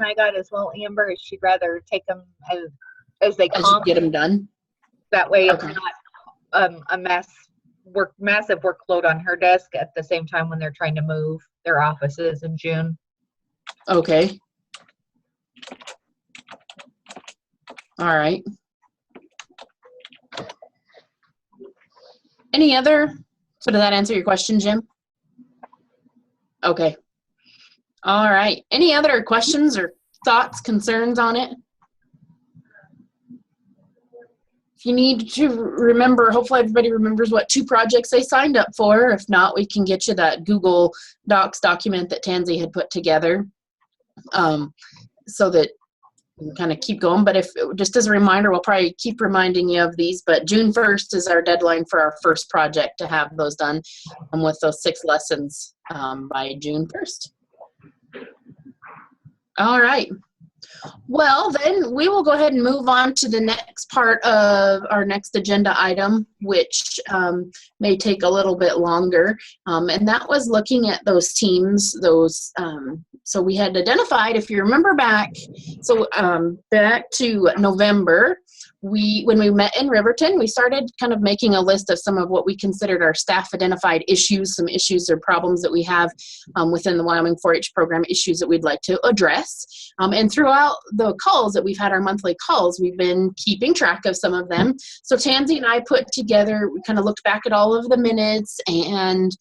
I got as well, Amber, is she'd rather take them as they come. Get them done. That way it's not a massive workload on her desk at the same time when they're trying to move their offices in June. Okay. All right. Any other? So did that answer your question, Jim? Okay. All right. Any other questions or thoughts, concerns on it? If you need to remember, hopefully everybody remembers what 2 projects they signed up for. If not, we can get you that Google Docs document that Tansy had put together, so that we can kind of keep going. But if just as a reminder, we'll probably keep reminding you of these, but June 1st is our deadline for our first project to have those done, with those 6 lessons by June 1st. All right. Well, then we will go ahead and move on to the next part of our next agenda item, which may take a little bit longer. And that was looking at those teams, so we had identified, if you remember back, back to November, when we met in Riverton, we started kind of making a list of some of what we considered our staff identified issues, some issues or problems that we have within the Wyoming 4-H program, issues that we'd like to address. And throughout the calls that we've had, our monthly calls, we've been keeping track of some of them. So Tansy and I put together, we kind of looked back at all of the minutes and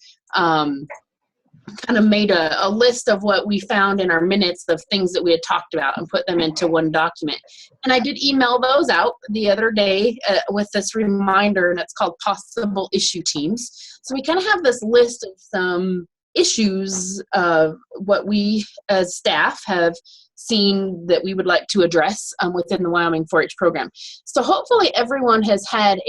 kind of made a list of what we found in our minutes of things that we had talked about and put them into one document. And I did email those out the other day with this reminder, and it's called Possible Issue Teams. So we kind of have this list of some issues of what we as staff have seen that we would like to address within the Wyoming 4-H program. So hopefully everyone has had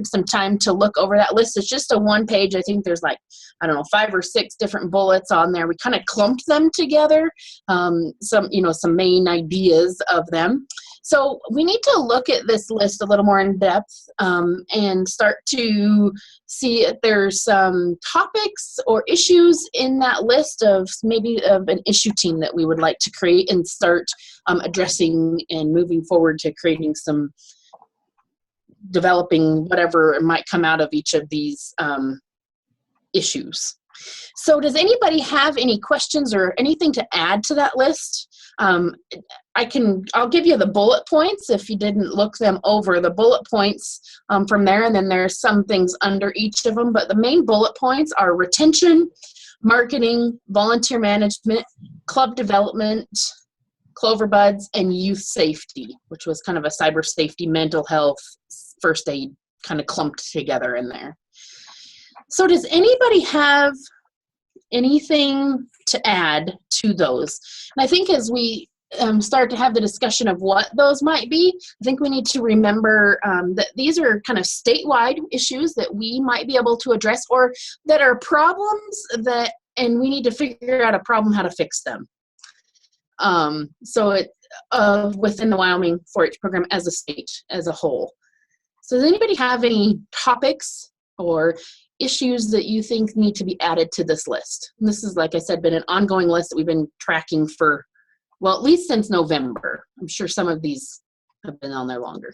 some time to look over that list. It's just a 1-page. I think there's 5 or 6 different bullets on there. We kind of clumped them together, some main ideas of them. So we need to look at this list a little more in depth and start to see if there's some topics or issues in that list of maybe of an issue team that we would like to create and start addressing and moving forward to creating some, developing whatever might come out of each of these issues. So does anybody have any questions or anything to add to that list? I'll give you the bullet points if you didn't look them over, the bullet points from there, and then there's some things under each of them, but the main bullet points are retention, marketing, volunteer management, club development, Clover Buds, and youth safety, which was kind of a cyber safety, mental health, first aid kind of clumped together in there. So does anybody have anything to add to those? And I think as we start to have the discussion of what those might be, I think we need to remember that these are kind of statewide issues that we might be able to address, or that are problems and we need to figure out a problem, how to fix them. So within the Wyoming 4-H program as a state, as a whole. So does anybody have any topics or issues that you think need to be added to this list? And this is, like I said, been an ongoing list that we've been tracking for, well, at least since November. I'm sure some of these have been on there longer.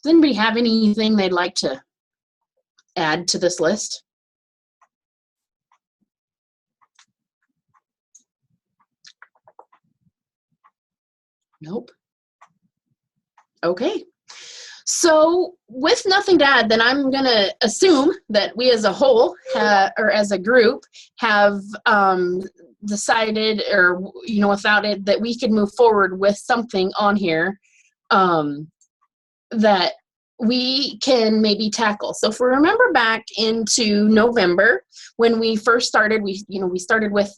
Does anybody have anything they'd like to add to this list? Nope. Okay. So with nothing to add, then I'm going to assume that we as a whole, or as a group, have decided, or, without it, that we could move forward with something on here that we can maybe tackle. So if we remember back into November, when we first started, we started with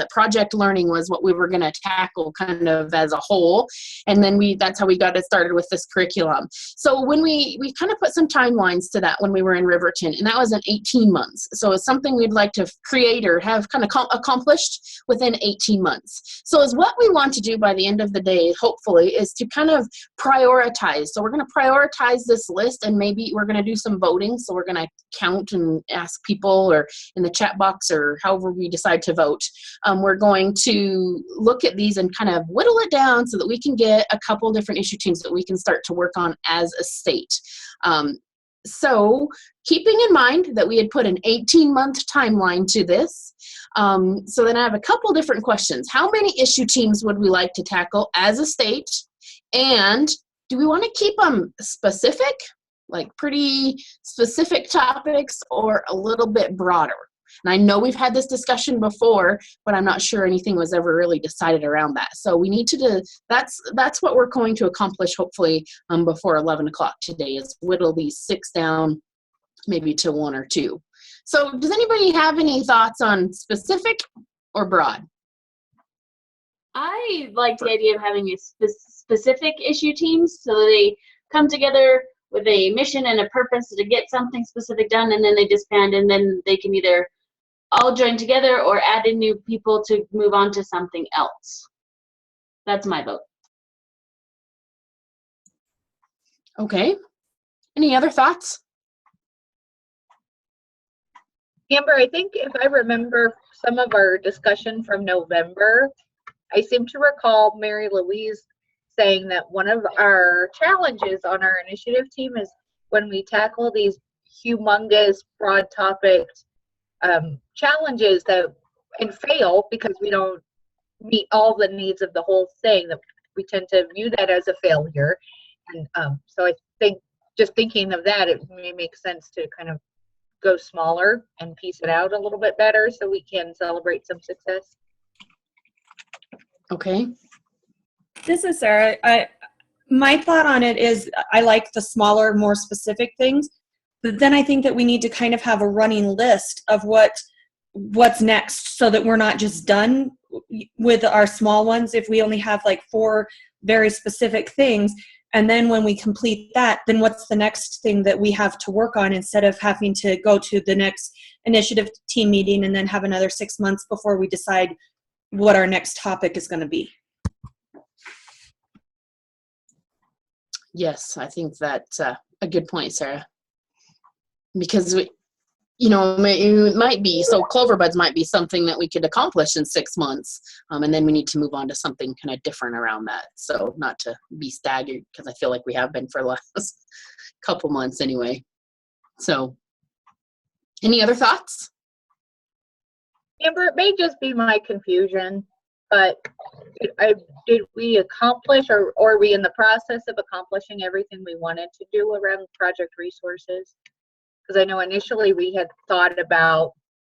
project learning was what we were going to tackle kind of as a whole. And then that's how we got it started with this curriculum. So when we kind of put some timelines to that when we were in Riverton, and that was in 18 months. So it's something we'd like to create or have kind of accomplished within 18 months. So is what we want to do by the end of the day, hopefully, is to kind of prioritize. So we're going to prioritize finalize this list, and maybe we're going to do some voting. So we're going to count and ask people, or in the chat box, or however we decide to vote. We're going to look at these and kind of whittle it down so that we can get a couple different issue teams that we can start to work on as a state. So keeping in mind that we had put an 18-month timeline to this, so then I have a couple different questions. How many issue teams would we like to tackle as a state? And do we want to keep them specific, like pretty specific topics, or a little bit broader? And I know we've had this discussion before, but I'm not sure anything was ever really decided around that. So we need to do, that's what we're going to accomplish hopefully before 11 o'clock today, is whittle these 6 down maybe to 1 or 2. So does anybody have any thoughts on specific or broad? I like the idea of having a specific issue teams, so they come together with a mission and a purpose to get something specific done, and then they disband, and then they can either all join together or add in new people to move on to something else. That's my vote. Okay. Any other thoughts? Amber, I think if I remember some of our discussion from November, I seem to recall Mary Louise saying that one of our challenges on our initiative team is when we tackle these humongous broad topic challenges and fail because we don't meet all the needs of the whole thing, that we tend to view that as a failure. And so I think, just thinking of that, it may make sense to kind of go smaller and piece it out a little bit better so we can celebrate some success. Okay. This is Sarah. My thought on it is I like the smaller, more specific things, but then I think that we need to kind of have a running list of what's next, so that we're not just done with our small ones. If we only have like 4 very specific things, and then when we complete that, then what's the next thing that we have to work on, instead of having to go to the next initiative team meeting and then have another 6 months before we decide what our next topic is going to be. Yes, I think that's a good point, Sarah. Because we, it might be, so Cloverbuds might be something that we could accomplish in 6 months, and then we need to move on to something kind of different around that. So not to be staggered, because I feel like we have been for the last couple months anyway. So any other thoughts? Amber, it may just be my confusion, but did we accomplish, or are we in the process of accomplishing everything we wanted to do around project resources? Because I know initially we had thought about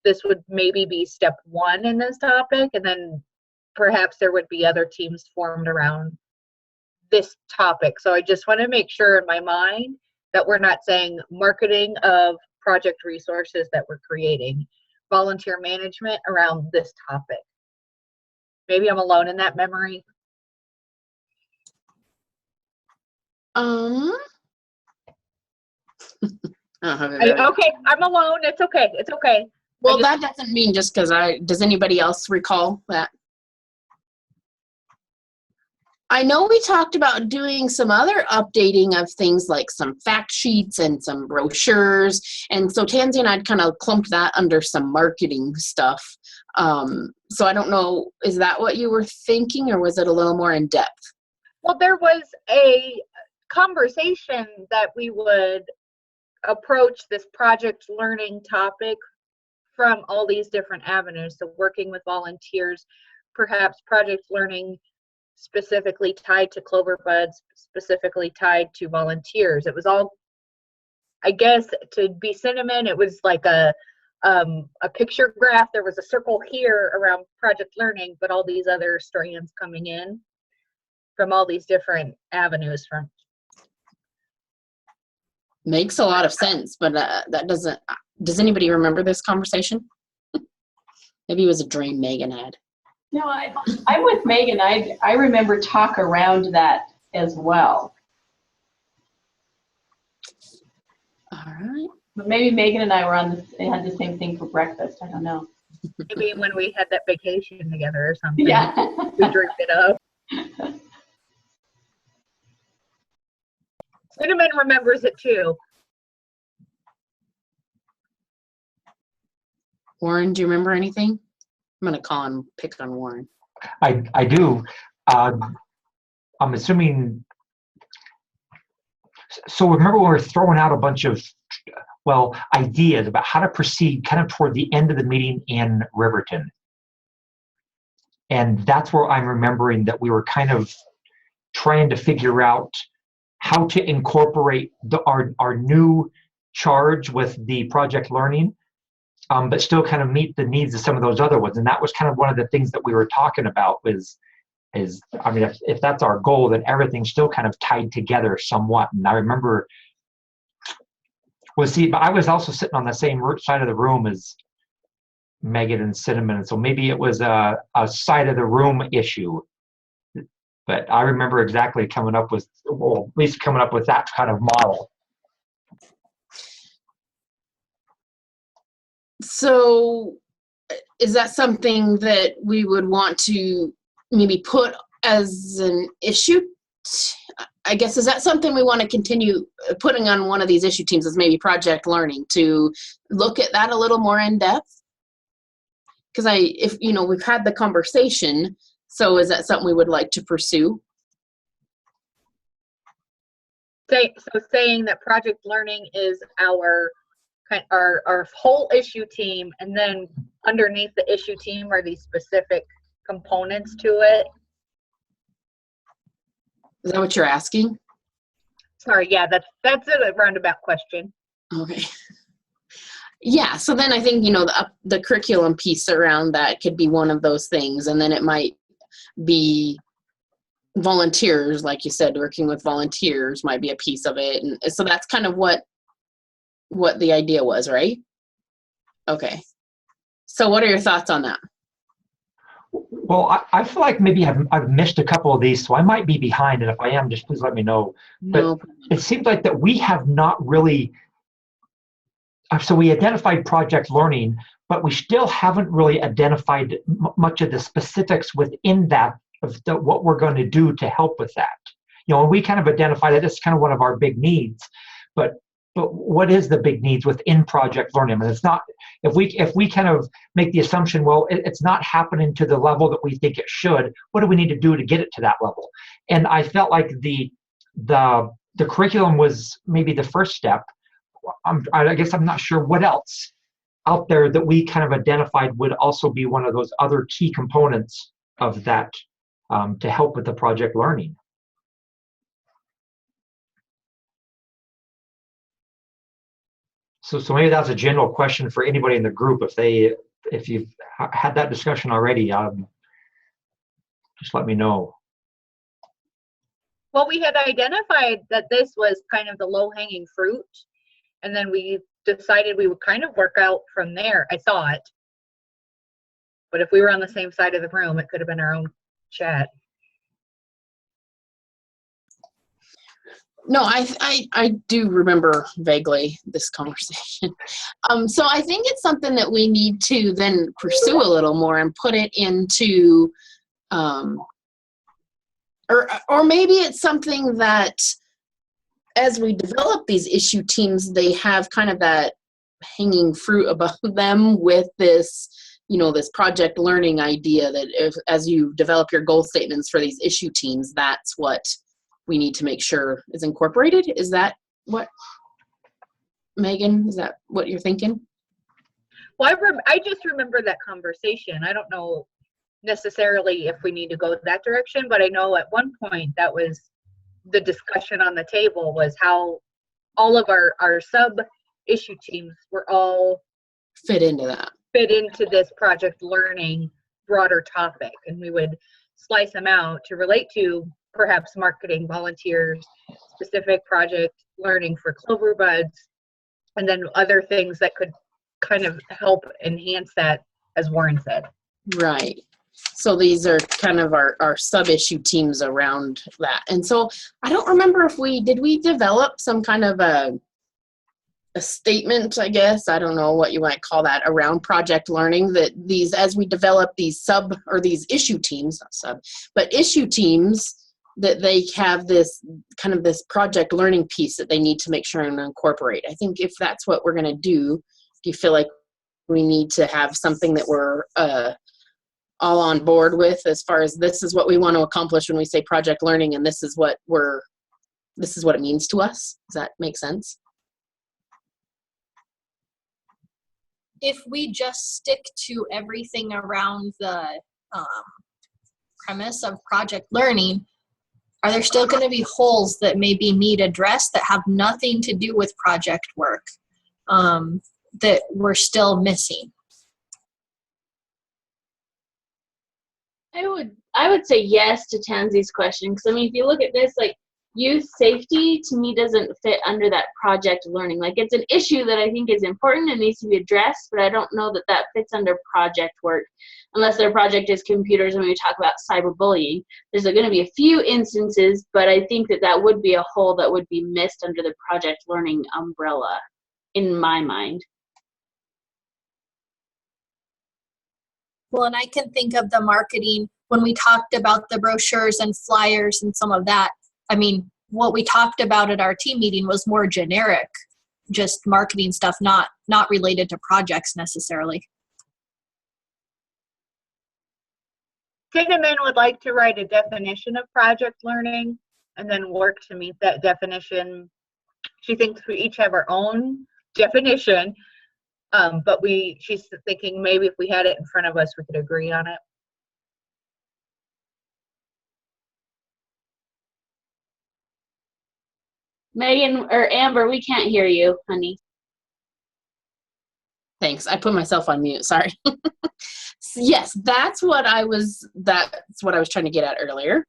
this would maybe be step 1 in this topic, and then perhaps there would be other teams formed around this topic. So I just want to make sure in my mind that we're not saying marketing of project resources that we're creating, volunteer management around this topic. Maybe I'm alone in that memory. Okay, I'm alone. It's okay. It's okay. Well, that doesn't mean just because does anybody else recall that? I know we talked about doing some other updating of things like some fact sheets and some brochures. And so Tansy and I'd kind of clumped that under some marketing stuff. So I don't know, is that what you were thinking, or was it a little more in depth? Well, there was a conversation that we would approach this project learning topic from all these different avenues. So working with volunteers, perhaps project learning specifically tied to Cloverbuds, specifically tied to volunteers. It was all, I guess, to be cinnamon, it was like a picture graph. There was a circle here around project learning, but all these other strands coming in from all these different avenues. From makes a lot of sense, but that doesn't. Does anybody remember this conversation? Maybe it was a dream Megan had. No, I'm with Megan. I remember talk around that as well. All right. But maybe Megan and I were had the same thing for breakfast. I don't know. Maybe when we had that vacation together or something. Yeah. We dreamed it up. Cinnamon remembers it too. Warren, do you remember anything? I'm going to call and pick on Warren. I do. I'm assuming. So remember when we were throwing out a bunch of, well, ideas about how to proceed kind of toward the end of the meeting in Riverton. And that's where I'm remembering that we were kind of trying to figure out how to incorporate our new charge with the project learning, but still kind of meet the needs of some of those other ones. And that was kind of one of the things that we were talking about is I mean, if that's our goal, then everything's still kind of tied together somewhat. And I remember, but I was also sitting on the same side of the room as Megan and Cinnamon, and so maybe it was a side of the room issue. But I remember exactly coming up with, well, at least coming up with that kind of model. So is that something that we would want to maybe put as an issue? I guess, is that something we want to continue putting on one of these issue teams as maybe project learning, to look at that a little more in depth? Because if we've had the conversation, so is that something we would like to pursue? So saying that project learning is our whole issue team, and then underneath the issue team are these specific components to it. Is that what you're asking? Sorry, yeah, that's a roundabout question. Okay. Yeah, so then I think, the curriculum piece around that could be one of those things, and then it might be volunteers, like you said, working with volunteers might be a piece of it. And so that's kind of what the idea was, right? Okay. So what are your thoughts on that? Well, I feel like maybe I've missed a couple of these, so I might be behind, and if I am, just please let me know. No. But it seems like that we have not really, so we identified project learning, but we still haven't really identified much of the specifics within that, of what we're going to do to help with that. And we kind of identify that it's kind of one of our big needs, but what is the big needs within project learning? I mean, it's not, if we kind of make the assumption, well, it's not happening to the level that we think it should, what do we need to do to get it to that level? And I felt like the curriculum was maybe the first step. I guess I'm not sure what else out there that we kind of identified would also be one of those other key components of that, to help with the project learning. So maybe that's a general question for anybody in the group. If you've had that discussion already, just let me know. Well, we had identified that this was kind of the low-hanging fruit, and then we decided we would kind of work out from there, I thought. But if we were on the same side of the room, it could have been our own chat. No, I do remember vaguely this conversation. So I think it's something that we need to then pursue a little more and put it into, or maybe it's something that as we develop these issue teams, they have kind of that hanging fruit above them with this, this project learning idea that as you develop your goal statements for these issue teams, that's what we need to make sure is incorporated. Is that what, Megan, is that what you're thinking? Well, I just remember that conversation. I don't know necessarily if we need to go that direction, but I know at one point that was the discussion on the table, was how all of our sub issue teams were all fit into this project learning broader topic, and we would slice them out to relate to perhaps marketing, volunteers, specific project learning for Clover Buds, and then other things that could kind of help enhance that, as Warren said. Right. So these are kind of our sub-issue teams around that. And so I don't remember if we develop some kind of a statement, I guess, I don't know what you might call that, around project learning, that these, as we develop these these issue teams, not sub, but issue teams, that they have this kind of this project learning piece that they need to make sure and incorporate. I think if that's what we're going to do you feel like we need to have something that we're all on board with, as far as this is what we want to accomplish when we say project learning, and this is what it means to us? Does that make sense? If we just stick to everything around the premise of project learning, are there still going to be holes that maybe need addressed that have nothing to do with project work that we're still missing? I would say yes to Tansy's question, because I mean, if you look at this, like youth safety to me doesn't fit under that project learning. Like it's an issue that I think is important and needs to be addressed, but I don't know that that fits under project work unless their project is computers. And when we talk about cyberbullying, there's going to be a few instances, but I think that that would be a hole that would be missed under the project learning umbrella in my mind. Well, and I can think of the marketing when we talked about the brochures and flyers and some of that. I mean, what we talked about at our team meeting was more generic, just marketing stuff, not related to projects necessarily. Kinnaman would like to write a definition of project learning and then work to meet that definition. She thinks we each have our own definition, but she's thinking maybe if we had it in front of us, we could agree on it. Megan or Amber, we can't hear you, honey. Thanks. I put myself on mute. Sorry. Yes, that's what I was trying to get at earlier.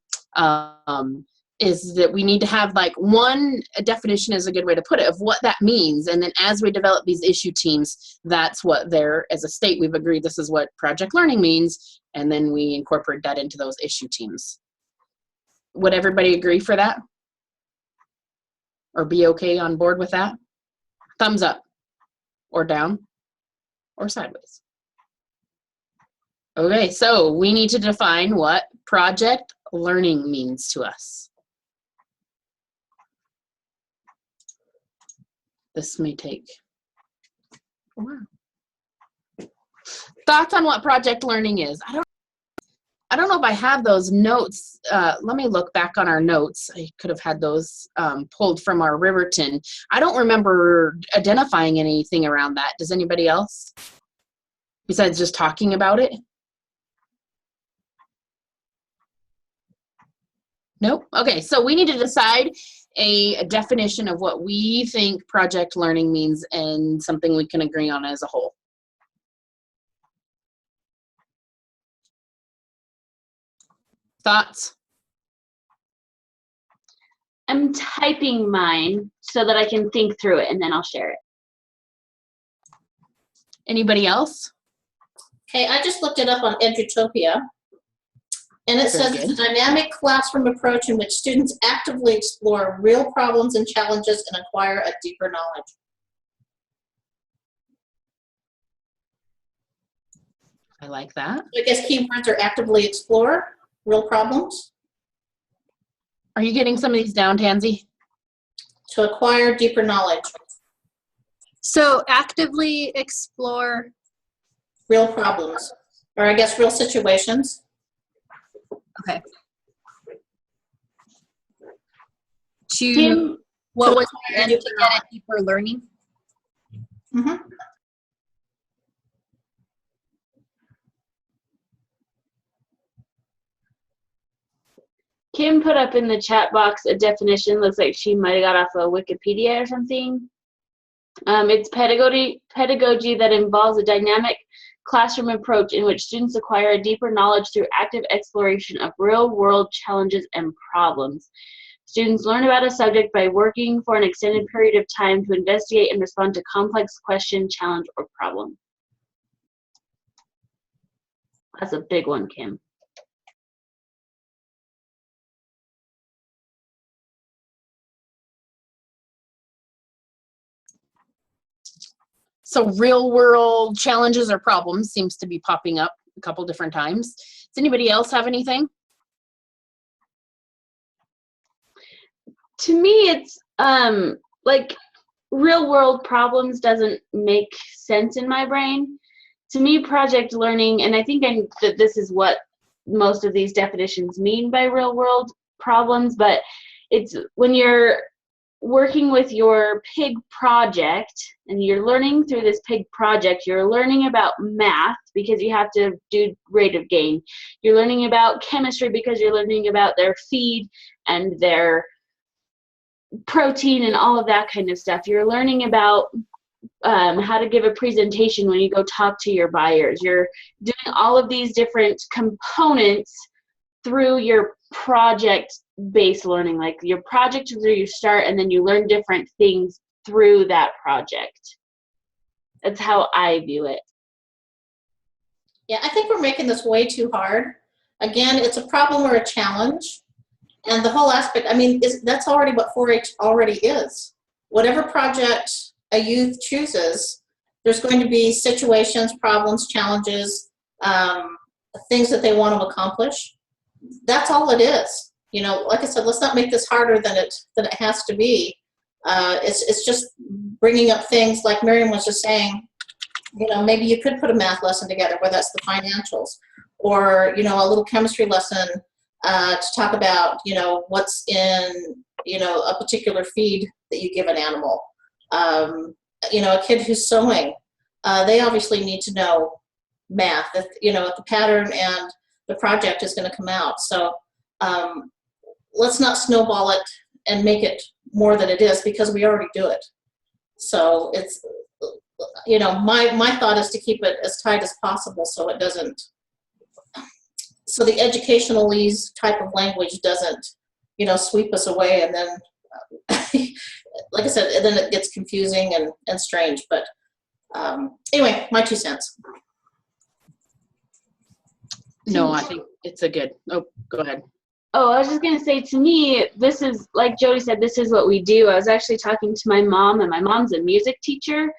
Is that we need to have like a definition is a good way to put it of what that means. And then as we develop these issue teams, that's what as a state, we've agreed this is what project learning means. And then we incorporate that into those issue teams. Would everybody agree for that? Or be okay on board with that? Thumbs up or down or sideways. Okay, so we need to define what project learning means to us. This may take a while. Thoughts on what project learning is? I don't know if I have those notes. Let me look back on our notes. I could have had those pulled from our Riverton. I don't remember identifying anything around that. Does anybody else? Besides just talking about it? Nope. Okay, so we need to decide a definition of what we think project learning means and something we can agree on as a whole. Thoughts? I'm typing mine so that I can think through it and then I'll share it. Anybody else? Okay, I just looked it up on Edutopia. And it says it's a dynamic classroom approach in which students actively explore real problems and challenges and acquire a deeper knowledge. I like that. I guess keywords are actively explore real problems. Are you getting some of these down, Tansy? To acquire deeper knowledge. So actively explore Real problems, or I guess real situations. Okay. Kim, What was the end to get a deeper learning? Mm-hmm. Kim put up in the chat box a definition. Looks like she might have got off of Wikipedia or something. It's pedagogy that involves a dynamic classroom approach in which students acquire a deeper knowledge through active exploration of real-world challenges and problems. Students learn about a subject by working for an extended period of time to investigate and respond to complex question, challenge, or problem. That's a big one, Kim. So real world challenges or problems seems to be popping up a couple different times. Does anybody else have anything? to me, it's like real world problems doesn't make sense in my brain. To me, project learning, and I think that this is what most of these definitions mean by real world problems, but it's when you're working with your pig project and you're learning through this pig project, you're learning about math because you have to do rate of gain. You're learning about chemistry because you're learning about their feed and their protein and all of that kind of stuff. You're learning about how to give a presentation when you go talk to your buyers. You're doing all of these different components through your project-based learning. Like your project is where you start, and then you learn different things through that project. That's how I view it. Yeah, I think we're making this way too hard. Again, it's a problem or a challenge. And the whole aspect, I mean, that's already what 4-H already is. Whatever project a youth chooses, there's going to be situations, problems, challenges, things that they want to accomplish. That's all it is. You know, like I said, let's not make this harder than it has to be. It's just bringing up things like Miriam was just saying. You know, maybe you could put a math lesson together where that's the financials, or you know, a little chemistry lesson to talk about, you know, what's in, you know, a particular feed that you give an animal. You know, a kid who's sewing, they obviously need to know math, if, you know, if the pattern and the project is going to come out. So let's not snowball it and make it more than it is, because we already do it. So it's, you know, my thought is to keep it as tight as possible so it doesn't, so the educationalese type of language doesn't, you know, sweep us away, and then like I said, then it gets confusing and strange. But anyway, my 2 cents. No, I think it's a good, oh, go ahead. Oh, I was just going to say, to me, this is, like Jody said, this is what we do. I was actually talking to my mom, and my mom's a music teacher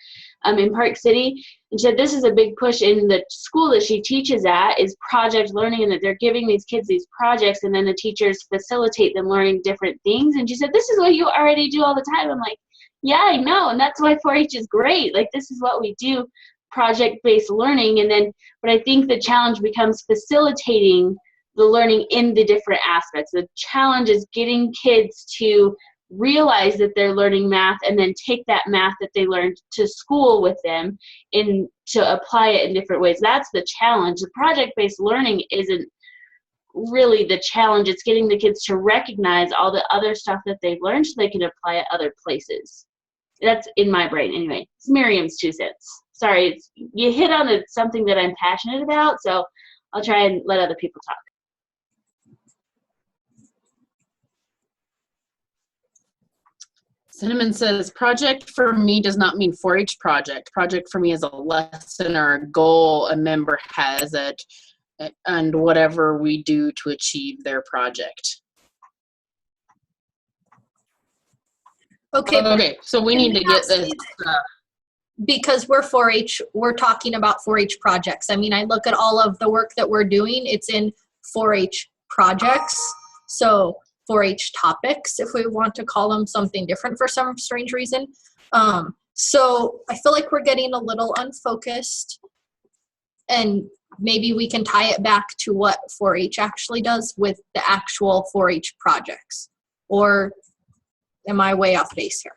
in Park City, and she said this is a big push in the school that she teaches at, is project learning, and that they're giving these kids these projects, and then the teachers facilitate them learning different things. And she said, this is what you already do all the time. I'm like, yeah, I know, and that's why 4-H is great. Like, this is what we do, project-based learning. And then, but I think the challenge becomes facilitating the learning in the different aspects. The challenge is getting kids to realize that they're learning math, and then take that math that they learned to school with them and to apply it in different ways. That's the challenge. The project-based learning isn't really the challenge. It's getting the kids to recognize all the other stuff that they've learned so they can apply it other places. That's in my brain anyway. It's Miriam's 2 cents. Sorry, you hit on something that I'm passionate about, so I'll try and let other people talk. Cinnamon says, project for me does not mean 4-H project. Project for me is a lesson or a goal a member has and whatever we do to achieve their project. Okay, so we need to get this. Because we're 4-H, we're talking about 4-H projects. I mean, I look at all of the work that we're doing, it's in 4-H projects. So 4-H topics, if we want to call them something different for some strange reason. So I feel like we're getting a little unfocused, and maybe we can tie it back to what 4-H actually does with the actual 4-H projects. Or am I way off base here?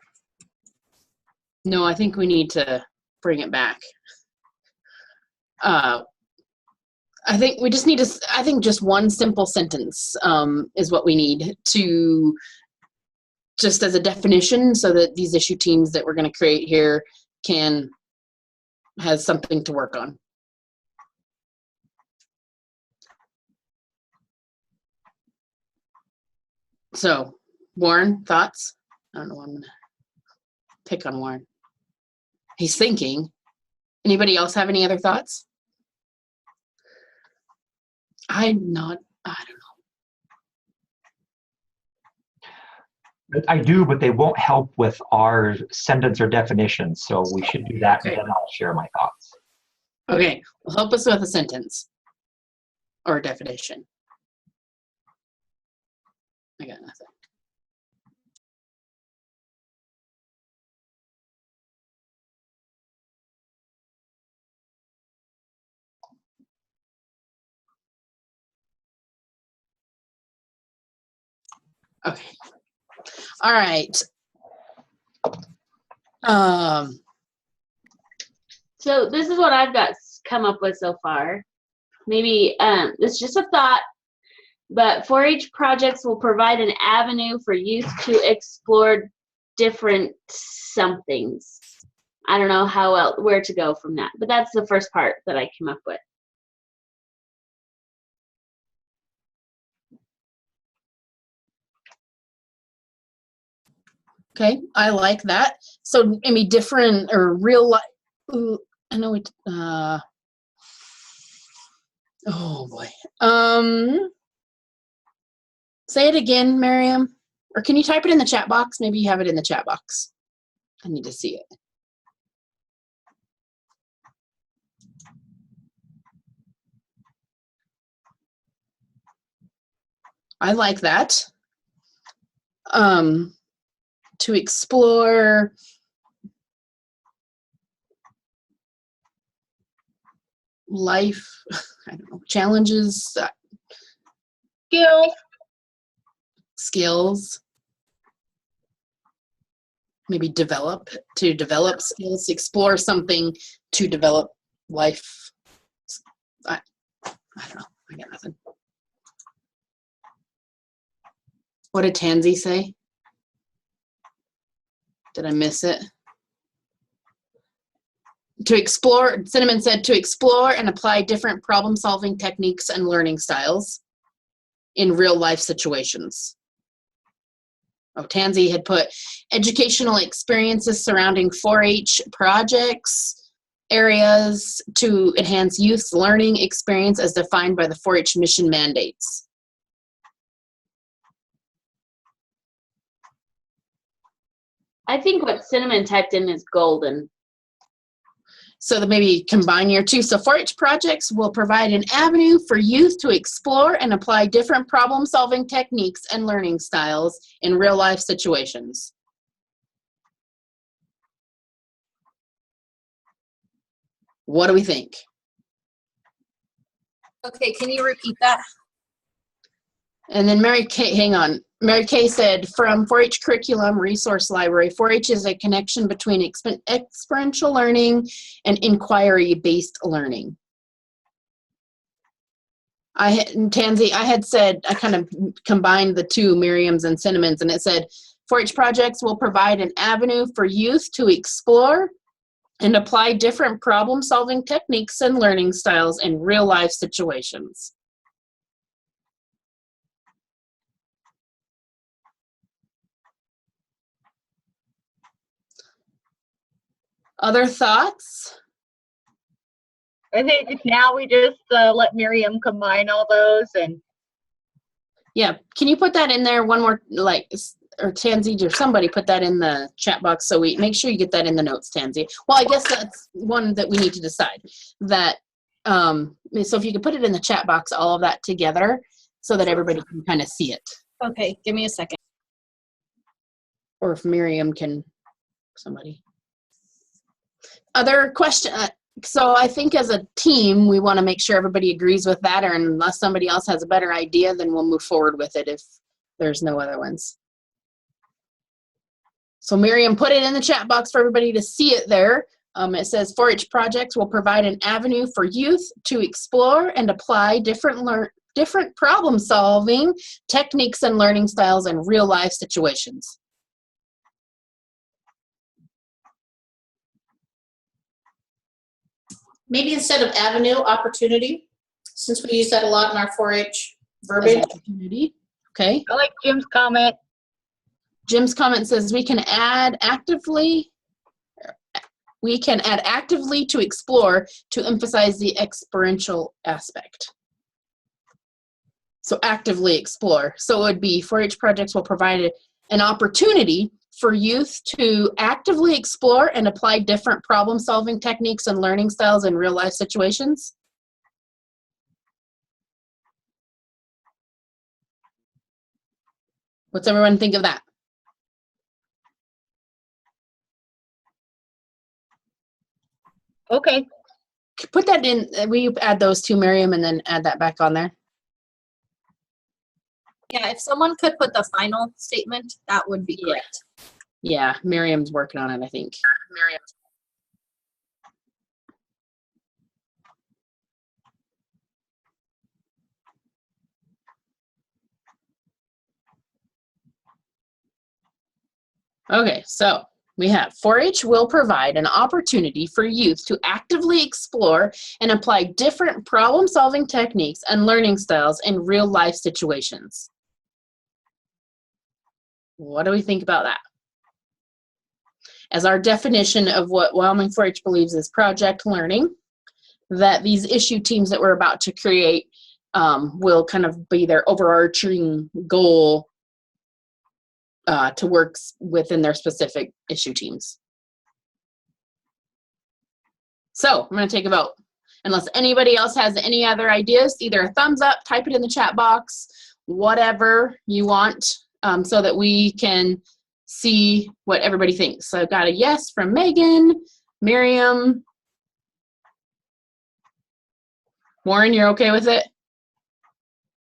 No, I think we need to bring it back. I think we just need to, I think just one simple sentence is what we need to, just as a definition, so that these issue teams that we're going to create here has something to work on. So, Warren, thoughts? I don't know, I'm going to pick on Warren. He's thinking. Anybody else have any other thoughts? I don't know. I do, but they won't help with our sentence or definition. So we should do that, Okay. and then I'll share my thoughts. Okay, well, help us with a sentence or a definition. I got nothing. Okay. All right. So this is what I've got come up with so far. Maybe it's just a thought, but 4-H projects will provide an avenue for youth to explore different somethings. I don't know where to go from that, but that's the first part that I came up with. Okay, I like that. So maybe different or real life. I know it. Oh boy. Say it again, Miriam. Or can you type it in the chat box? Maybe you have it in the chat box. I need to see it. I like that. To explore life, I don't know, challenges, skills, maybe to develop skills, explore something to develop life. I don't know, I got nothing. What did Tansy say? Did I miss it? To explore, Cinnamon said, to explore and apply different problem-solving techniques and learning styles in real-life situations. Oh, Tansy had put educational experiences surrounding 4-H projects, areas to enhance youth's learning experience as defined by the 4-H mission mandates. I think what Cinnamon typed in is golden. So that maybe combine your two. So 4-H projects will provide an avenue for youth to explore and apply different problem-solving techniques and learning styles in real-life situations. What do we think? Okay, can you repeat that? And then Mary Kay, hang on. Mary Kay said, from 4-H curriculum resource library, 4-H is a connection between experiential learning and inquiry-based learning. Tansy, I had said, I kind of combined the two, Miriam's and Cinnamon's, and it said, 4-H projects will provide an avenue for youth to explore and apply different problem-solving techniques and learning styles in real-life situations. Other thoughts? I think now we just let Miriam combine all those and. Yeah, can you put that in there one more, like, or Tansy or somebody put that in the chat box so we make sure you get that in the notes, Tansy. Well, I guess that's one that we need to decide. That, so if you could put it in the chat box, all of that together so that everybody can kind of see it. Okay, give me a second. Or if Miriam can, somebody. Other question, so I think as a team, we want to make sure everybody agrees with that, or unless somebody else has a better idea, then we'll move forward with it if there's no other ones. So Miriam put it in the chat box for everybody to see it there. It says 4-H projects will provide an avenue for youth to explore and apply different problem solving techniques and learning styles in real life situations. Maybe instead of avenue, opportunity, since we use that a lot in our 4-H verbiage. Opportunity. Okay. I like Jim's comment. Jim's comment says we can add actively to explore to emphasize the experiential aspect. So actively explore. So it would be 4-H projects will provide an opportunity for youth to actively explore and apply different problem-solving techniques and learning styles in real-life situations. What's everyone think of that? Okay. Put that in, will you add those two, Miriam, and then add that back on there? Yeah, if someone could put the final statement, that would be great. Yeah, Miriam's working on it, I think. Okay, so we have 4-H will provide an opportunity for youth to actively explore and apply different problem-solving techniques and learning styles in real-life situations. What do we think about that? As our definition of what Wyoming 4-H believes is project learning, that these issue teams that we're about to create will kind of be their overarching goal to work within their specific issue teams. So I'm going to take a vote. Unless anybody else has any other ideas, either a thumbs up, type it in the chat box, whatever you want, so that we can see what everybody thinks. So I've got a yes from Megan, Miriam. Warren, you're okay with it?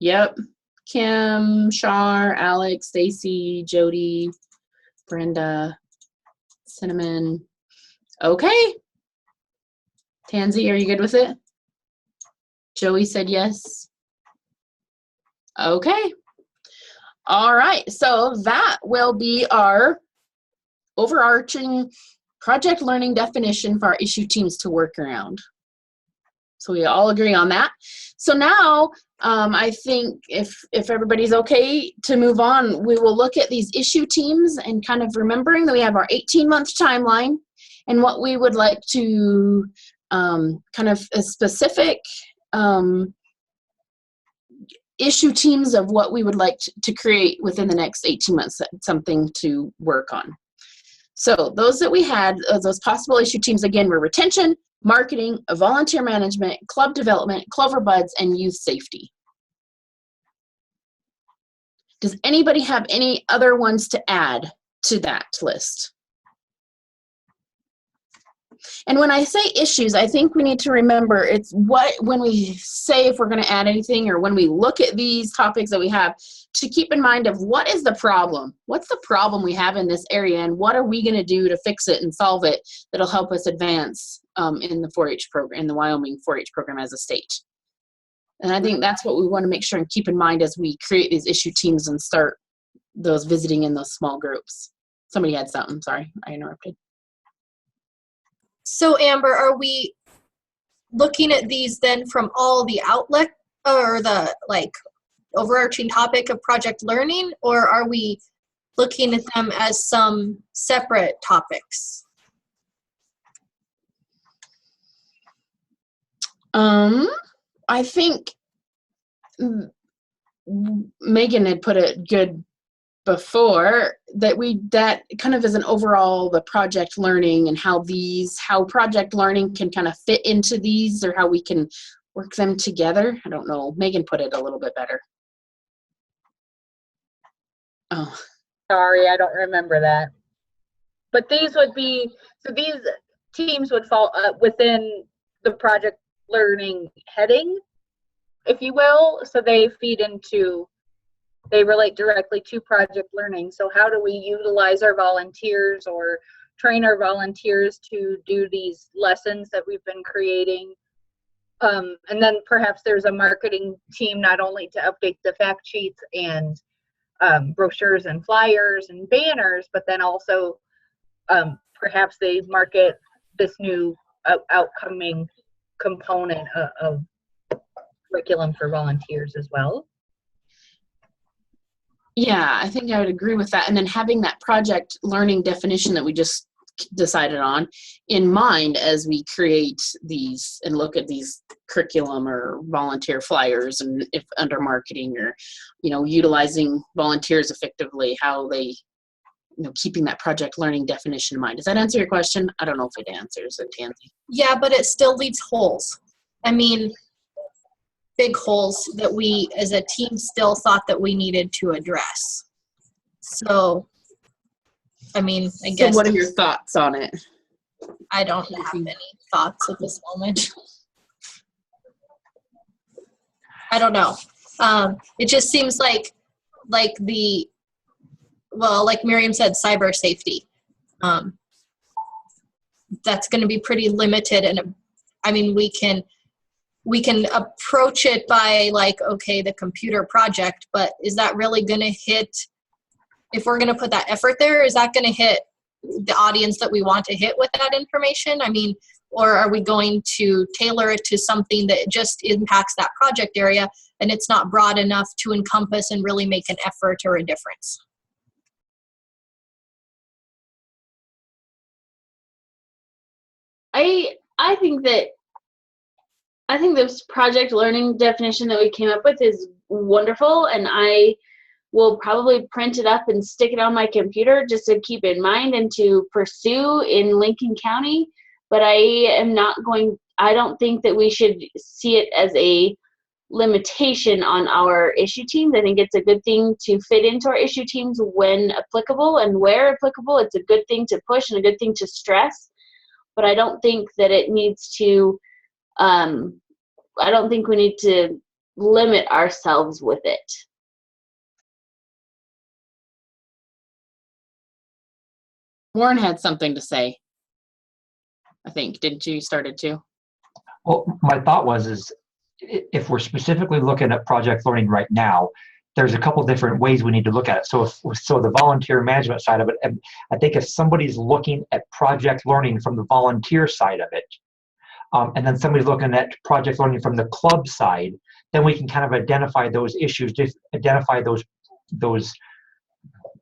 Yep. Kim, Shar, Alex, Stacy, Jody, Brenda, Cinnamon. Okay. Tansy, are you good with it? Joey said yes. Okay. All right. So that will be our overarching project learning definition for our issue teams to work around. So we all agree on that. So now I think if everybody's okay to move on, we will look at these issue teams and kind of remembering that we have our 18-month timeline and what we would like to kind of a specific issue teams of what we would like to create within the next 18 months, something to work on. So those that we had, those possible issue teams, again, were retention, marketing, volunteer management, club development, Clover Buds, and youth safety. Does anybody have any other ones to add to that list? And when I say issues, I think we need to remember it's when we say if we're going to add anything or when we look at these topics that we have, to keep in mind of what is the problem? What's the problem we have in this area, and what are we going to do to fix it and solve it that'll help us advance in the 4-H program, in the Wyoming 4-H program as a state? And I think that's what we want to make sure and keep in mind as we create these issue teams and start those visiting in those small groups. Somebody had something. Sorry, I interrupted. So Amber, are we looking at these then from all the outlet or the like overarching topic of project learning, or are we looking at them as some separate topics? I think Megan had put it good before that kind of is an overall the project learning and how project learning can kind of fit into these, or how we can work them together. I don't know. Megan put it a little bit better. Oh, Sorry, I don't remember that. But these would be, so these teams would fall within the project learning heading, if you will. So they relate directly to project learning. So how do we utilize our volunteers or train our volunteers to do these lessons that we've been creating? And then perhaps there's a marketing team, not only to update the fact sheets and brochures and flyers and banners, but then also perhaps they market this new outcoming component of curriculum for volunteers as well. yeah, I think I would agree with that. And then having that project learning definition that we just decided on in mind as we create these and look at these curriculum or volunteer flyers, and if under marketing or, utilizing volunteers effectively, how they, keeping that project learning definition in mind. Does that answer your question? I don't know if it answers it, Tansy. Yeah, but it still leaves holes. I mean, big holes that we as a team still thought that we needed to address. So, I mean, I guess. So what are your thoughts on it? I don't have any thoughts at this moment. I don't know. It just seems like like like Miriam said, cyber safety. That's going to be pretty limited, and I mean, we can approach it by like, okay, the computer project, but is that really going to hit, if we're going to put that effort there, is that going to hit the audience that we want to hit with that information? I mean, or are we going to tailor it to something that just impacts that project area and it's not broad enough to encompass and really make an effort or a difference? I think this project learning definition that we came up with is wonderful, and I will probably print it up and stick it on my computer just to keep in mind and to pursue in Lincoln County. But I don't think that we should see it as a limitation on our issue teams. I think it's a good thing to fit into our issue teams when applicable, and where applicable, it's a good thing to push and a good thing to stress. But I don't think that it needs to, I don't think we need to limit ourselves with it. Warren had something to say. I think, didn't you? Started to? Well, my thought is if we're specifically looking at project learning right now, there's a couple different ways we need to look at it. So the volunteer management side of it, and I think if somebody's looking at project learning from the volunteer side of it, and then somebody's looking at project learning from the club side, then we can kind of identify those issues, identify those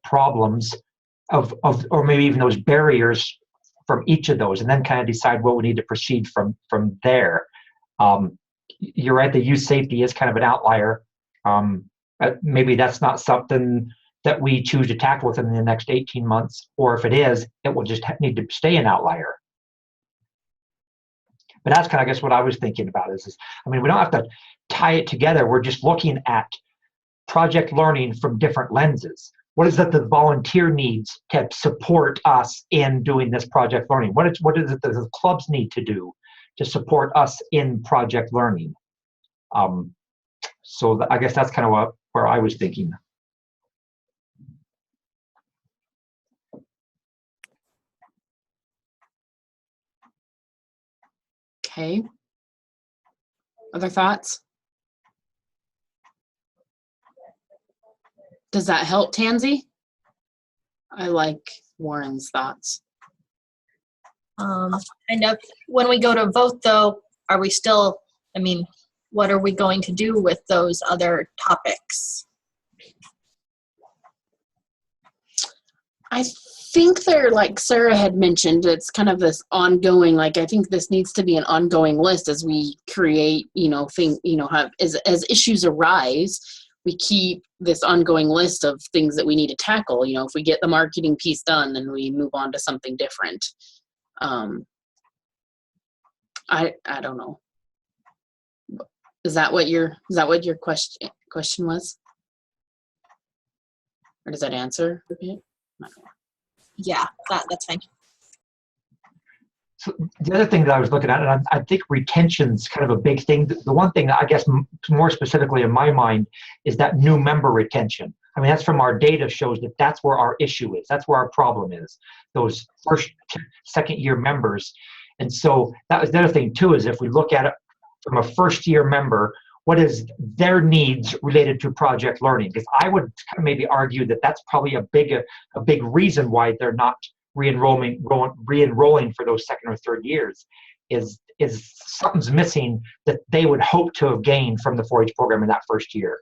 problems or maybe even those barriers from each of those, and then kind of decide what we need to proceed from there. You're right, the youth safety is kind of an outlier. Maybe that's not something that we choose to tackle within the next 18 months, or if it is, it will just need to stay an outlier. But that's kind of, I guess, what I was thinking about is, I mean, we don't have to tie it together. We're just looking at project learning from different lenses. What is it the volunteer needs to support us in doing this project learning? What is it that the clubs need to do to support us in project learning? So I guess that's kind of where I was thinking. Okay. Other thoughts? Does that help, Tansy? I like Warren's thoughts. Kind of. When we go to vote, though, are we still, I mean, what are we going to do with those other topics? I think they're, like Sarah had mentioned, it's kind of this ongoing, like, I think this needs to be an ongoing list as we create, have, as issues arise, we keep this ongoing list of things that we need to tackle. If we get the marketing piece done, then we move on to something different. I don't know. Is that what your question was? Or does that answer it? Yeah, that's fine. So the other thing that I was looking at, and I think retention's kind of a big thing. The one thing that I guess more specifically in my mind is that new member retention. I mean, that's from our data shows that's where our issue is. That's where our problem is, those first, second year members. And so that was the other thing too, is if we look at it from a first year member, what is their needs related to project learning? Because I would kind of maybe argue that that's probably a big reason why they're not re-enrolling for those second or third years is something's missing that they would hope to have gained from the 4-H program in that first year.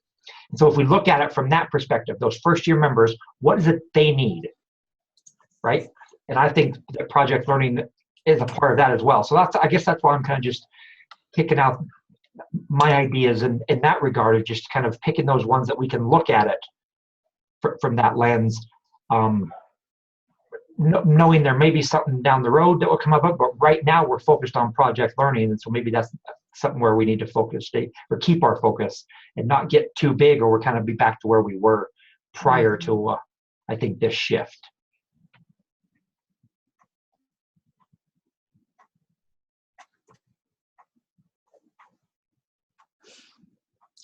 And so if we look at it from that perspective, those first year members, what is it they need, right? And I think that project learning is a part of that as well. So I guess that's why I'm kind of just picking out my ideas in that regard of just kind of picking those ones that we can look at it from that lens. Knowing there may be something down the road that will come up, but right now we're focused on project learning, and so maybe that's something where we need to focus, or keep our focus, and not get too big, or we're kind of be back to where we were prior to, I think, this shift.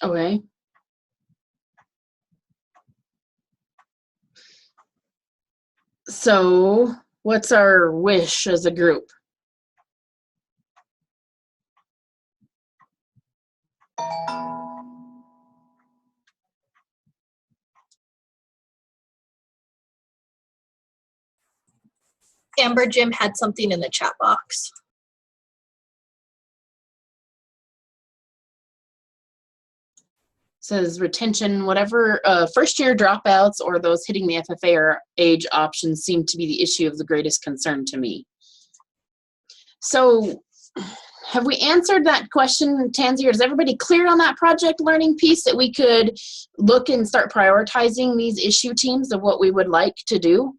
Okay. So what's our wish as a group? Amber, Jim had something in the chat box. Says retention, whatever first year dropouts or those hitting the FFA or age options seem to be the issue of the greatest concern to me. So have we answered that question, Tansy, or is everybody clear on that project learning piece that we could look and start prioritizing these issue teams of what we would like to do,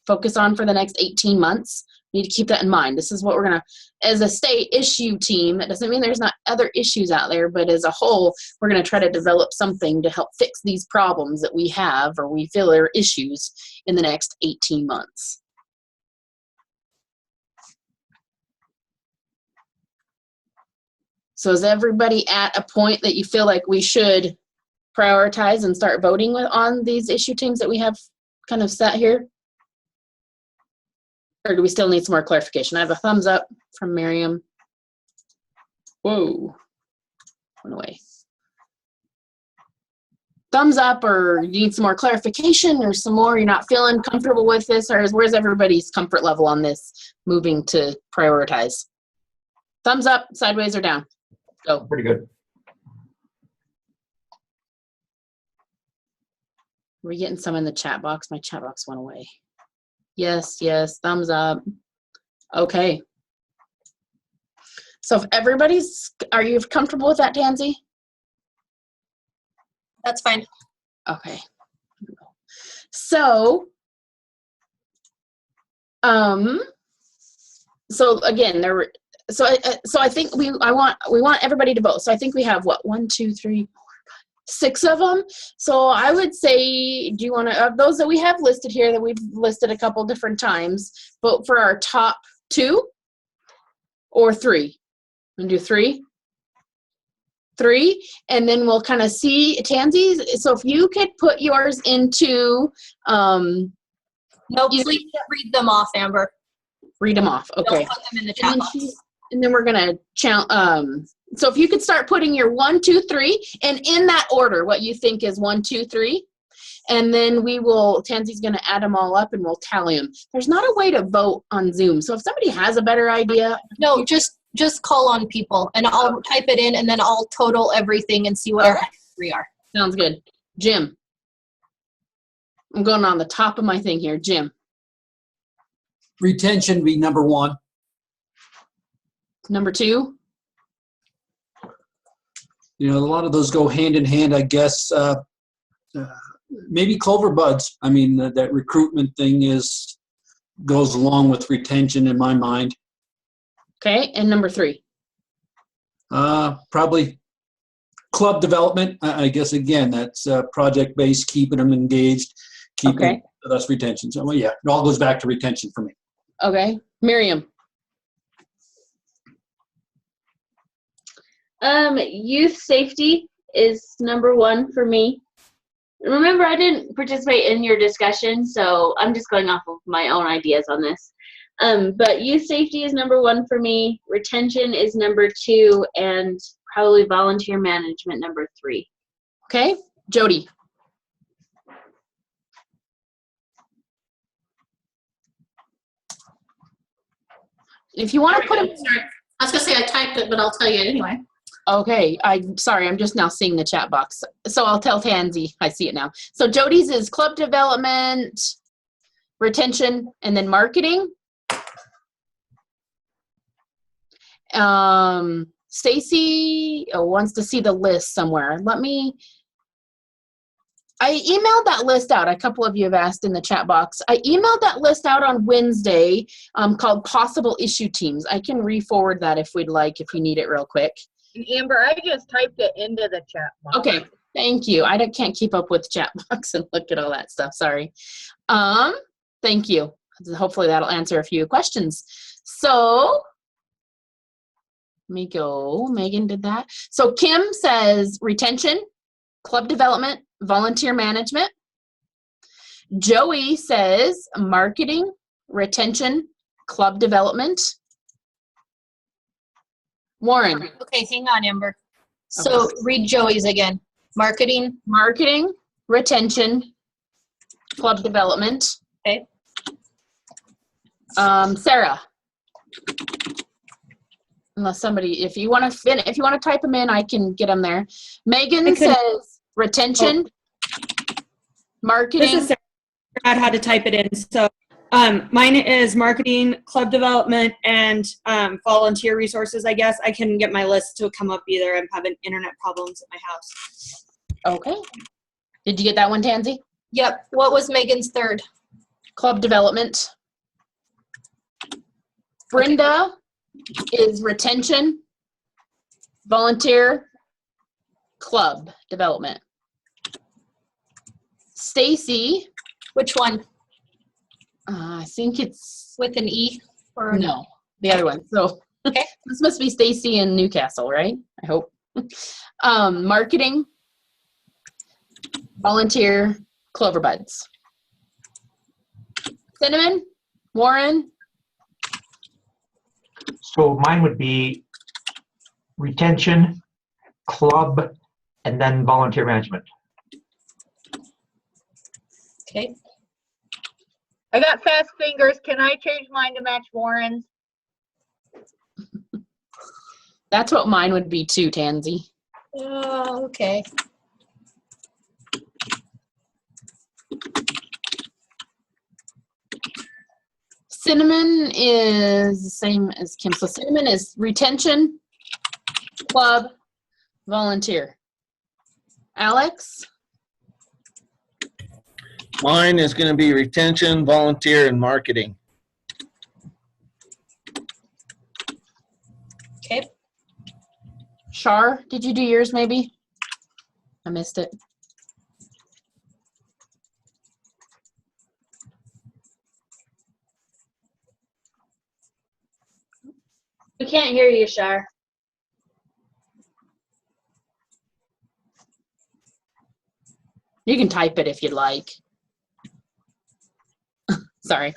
focus on for the next 18 months? Need to keep that in mind. This is what we're gonna, as a state issue team, that doesn't mean there's not other issues out there, but as a whole, we're gonna try to develop something to help fix these problems that we have or we feel are issues in the next 18 months. So is everybody at a point that you feel like we should prioritize and start voting on these issue teams that we have kind of set here? Or do we still need some more clarification? I have a thumbs up from Miriam. Whoa, went away. Thumbs up, or you need some more clarification or some more, you're not feeling comfortable with this, or where's everybody's comfort level on this moving to prioritize? Thumbs up, sideways, or down? Go. Pretty good. We're getting some in the chat box. My chat box went away. Yes, yes, thumbs up. Okay. So if everybody's, are you comfortable with that, Tansy? That's fine. Okay. So, so again, there were, so I think we want everybody to vote. So I think we have what, 1, 2, 3, 4, 5, 6 of them. So I would say, do you want to, of those that we have listed here that we've listed a couple different times, vote for our top 2 or 3? And do 3? 3, and then we'll kind of see Tansy. So if you could put yours into, No, please read them off, Amber. read them off. Okay. Don't put them in the chat box. And then we're gonna so if you could start putting your 1, 2, 3, and in that order, what you think is 1, 2, 3, and then we will. Tansy's gonna add them all up, and we'll tally them. There's not a way to vote on Zoom, so if somebody has a better idea, No, just call on people, and I'll type it in, and then I'll total everything and see what our three are. sounds good. Jim, I'm going on the top of my thing here. Jim, Retention be number 1. number 2. You know, a lot of those go hand in hand, I guess. Maybe Clover Buds. I mean, that recruitment thing goes along with retention in my mind. Okay, and number 3. Probably club development. I guess, again, that's project-based, keeping them engaged, keeping that's retention. So, well, yeah, it all goes back to retention for me. Okay, Miriam. Youth safety is number 1 for me. Remember, I didn't participate in your discussion, so I'm just going off of my own ideas on this. But youth safety is number 1 for me. Retention is number 2, and probably volunteer management number 3. Okay, Jody. If you want to put them. Sorry. I was gonna say I typed it, but I'll tell you anyway. Okay, I'm sorry, I'm just now seeing the chat box. So I'll tell Tansy, I see it now. So Jody's is club development, retention, and then marketing. Stacy wants to see the list somewhere. I emailed that list out. A couple of you have asked in the chat box. I emailed that list out on Wednesday called possible issue teams. I can re-forward that if we'd like, if you need it real quick. Amber, I just typed it into the chat box. Okay, thank you. I can't keep up with chat box and look at all that stuff, sorry. Thank you. Hopefully that'll answer a few questions. So, let me go. Megan did that. So Kim says retention, club development, volunteer management. Joey says marketing, retention, club development. Warren, Okay, hang on, Amber. So read Joey's again. Marketing. marketing, retention, club development. Okay. Sarah. Unless somebody, if you want to type them in, I can get them there. Megan I couldn't- says retention, marketing. This is Sarah. I had how to type it in. So mine is marketing, club development, and volunteer resources, I guess. I can get my list to come up either. I'm having internet problems at my house. Okay. Did you get that one, Tansy? Yep. What was Megan's third? Club development. Brenda is retention, volunteer, club development. Stacy, Which one? I think it's With an E or no, the other one. So Okay. this must be Stacy in Newcastle, right? I hope. Marketing, volunteer, Cloverbuds. Cinnamon, Warren, So mine would be retention, club, and then volunteer management. Okay. I got fast fingers. Can I change mine to match Warren's? that's what mine would be too, Tansy. Okay. Cinnamon is the same as Kim. So cinnamon is retention, club, volunteer. Alex, Mine is going to be retention, volunteer, and marketing. Okay. Shar, did you do yours maybe? I missed it. We can't hear you, Shar. You can type it if you'd like. Sorry.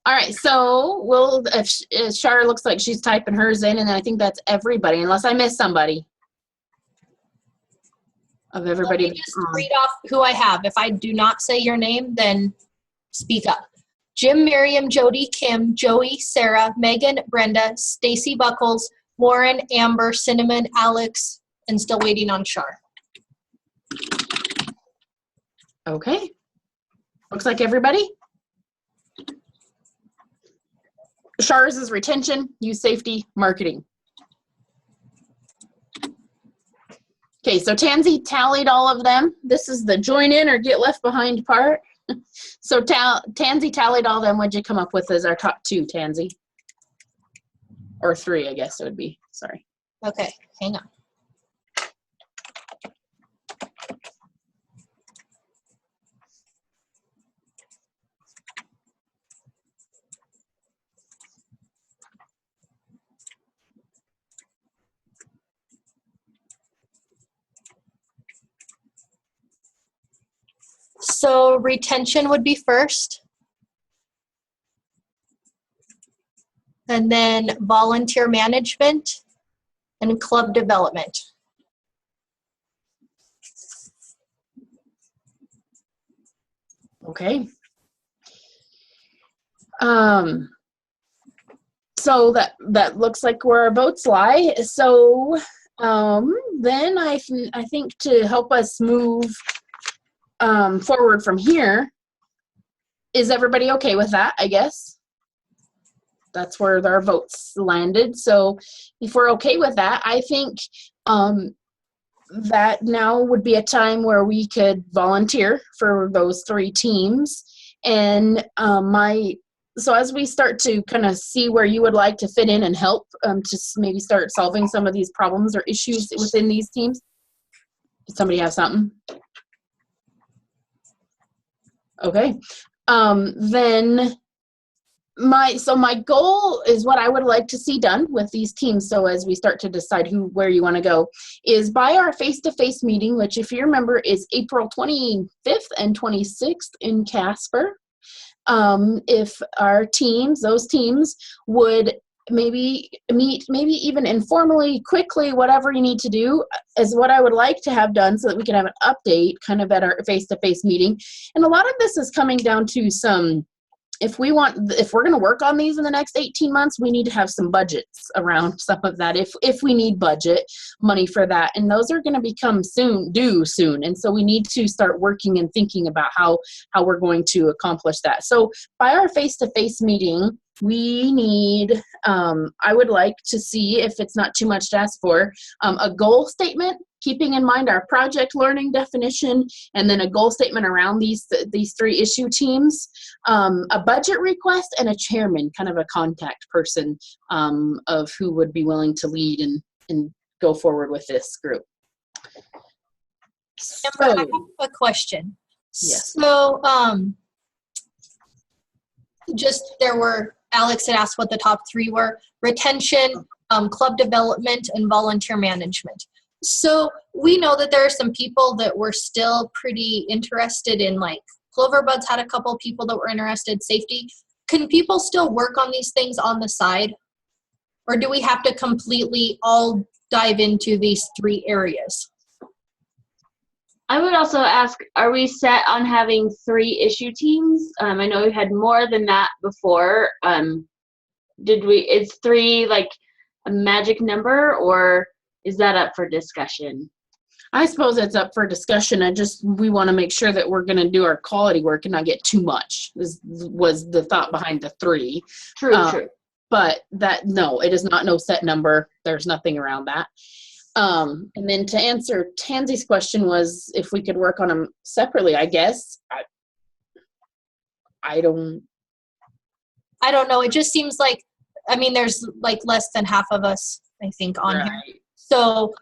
All right, so we'll, if Shar looks like she's typing hers in, and I think that's everybody, unless I missed somebody. Of everybody. Let me just read off who I have. If I do not say your name, then speak up. Jim, Miriam, Jody, Kim, Joey, Sarah, Megan, Brenda, Stacy Buckles, Warren, Amber, Cinnamon, Alex, and still waiting on Shar. Okay. Looks like everybody. Shar's is retention, youth safety, marketing. Okay, so Tansy tallied all of them. This is the join in or get left behind part. So Tansy tallied all of them. What'd you come up with as our top two, Tansy? Or three, I guess it would be. Sorry. Okay, hang on. So retention would be first. And then volunteer management and club development. Okay. So that looks like where our votes lie. So then I think to help us move forward from here, is everybody okay with that? I guess that's where our votes landed. So if we're okay with that, I think that now would be a time where we could volunteer for those three teams. And so as we start to kind of see where you would like to fit in and help to maybe start solving some of these problems or issues within these teams. Does somebody have something? Okay. Then my goal is what I would like to see done with these teams. So as we start to decide where you want to go, is by our face-to-face meeting, which if you remember is April 25th and 26th in Casper. If our teams, those teams, would maybe meet, maybe even informally, quickly, whatever you need to do, is what I would like to have done so that we can have an update kind of at our face-to-face meeting. And a lot of this is coming down to some, if we're going to work on these in the next 18 months, we need to have some budgets around some of that if we need budget money for that. And those are going to become due soon. And so we need to start working and thinking about how we're going to accomplish that. So by our face-to-face meeting, we need, I would like to see, if it's not too much to ask for, a goal statement, keeping in mind our project learning definition, and then a goal statement around these 3 issue teams, a budget request, and a chairman, kind of a contact person of who would be willing to lead and go forward with this group. Amber, I have a question. Yes. So, Alex had asked what the top 3 were: retention, club development, and volunteer management. So we know that there are some people that were still pretty interested in, like, Cloverbuds had a couple people that were interested, safety. Can people still work on these things on the side? Or do we have to completely all dive into these 3 areas? I would also ask, are we set on having 3 issue teams? I know we had more than that before. Is 3 like a magic number, or is that up for discussion? I suppose it's up for discussion. We want to make sure that we're going to do our quality work and not get too much, was the thought behind the 3. True. But no, it is not no set number. There's nothing around that. And then to answer Tansy's question was if we could work on them separately, I guess. I don't know. It just seems like, there's like less than half of us, I think, on here. So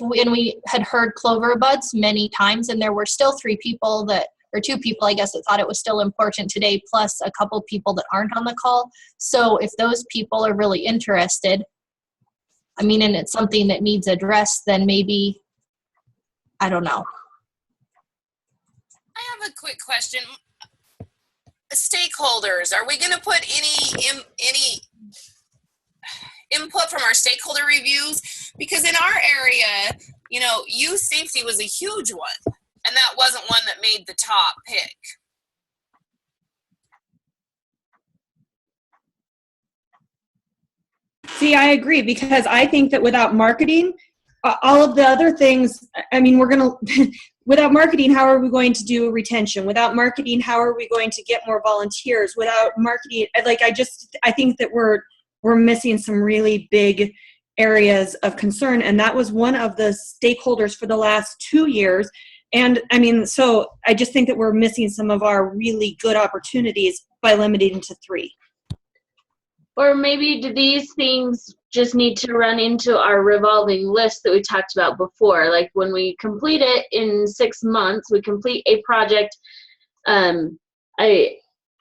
we had heard Cloverbuds many times, and there were still 3 people or 2 people, I guess, that thought it was still important today, plus a couple people that aren't on the call. So if those people are really interested, and it's something that needs addressed, then maybe, I don't know. I have a quick question. Stakeholders, are we going to put any input from our stakeholder reviews? Because in our area, youth safety was a huge one, and that wasn't one that made the top pick. See, I agree, because I think that without marketing, all of the other things, without marketing, how are we going to do retention? Without marketing, how are we going to get more volunteers? Without marketing, I think that we're missing some really big areas of concern, and that was one of the stakeholders for the last 2 years. And so I just think that we're missing some of our really good opportunities by limiting to 3. Or maybe do these things just need to run into our revolving list that we talked about before? Like when we complete it in 6 months, we complete a project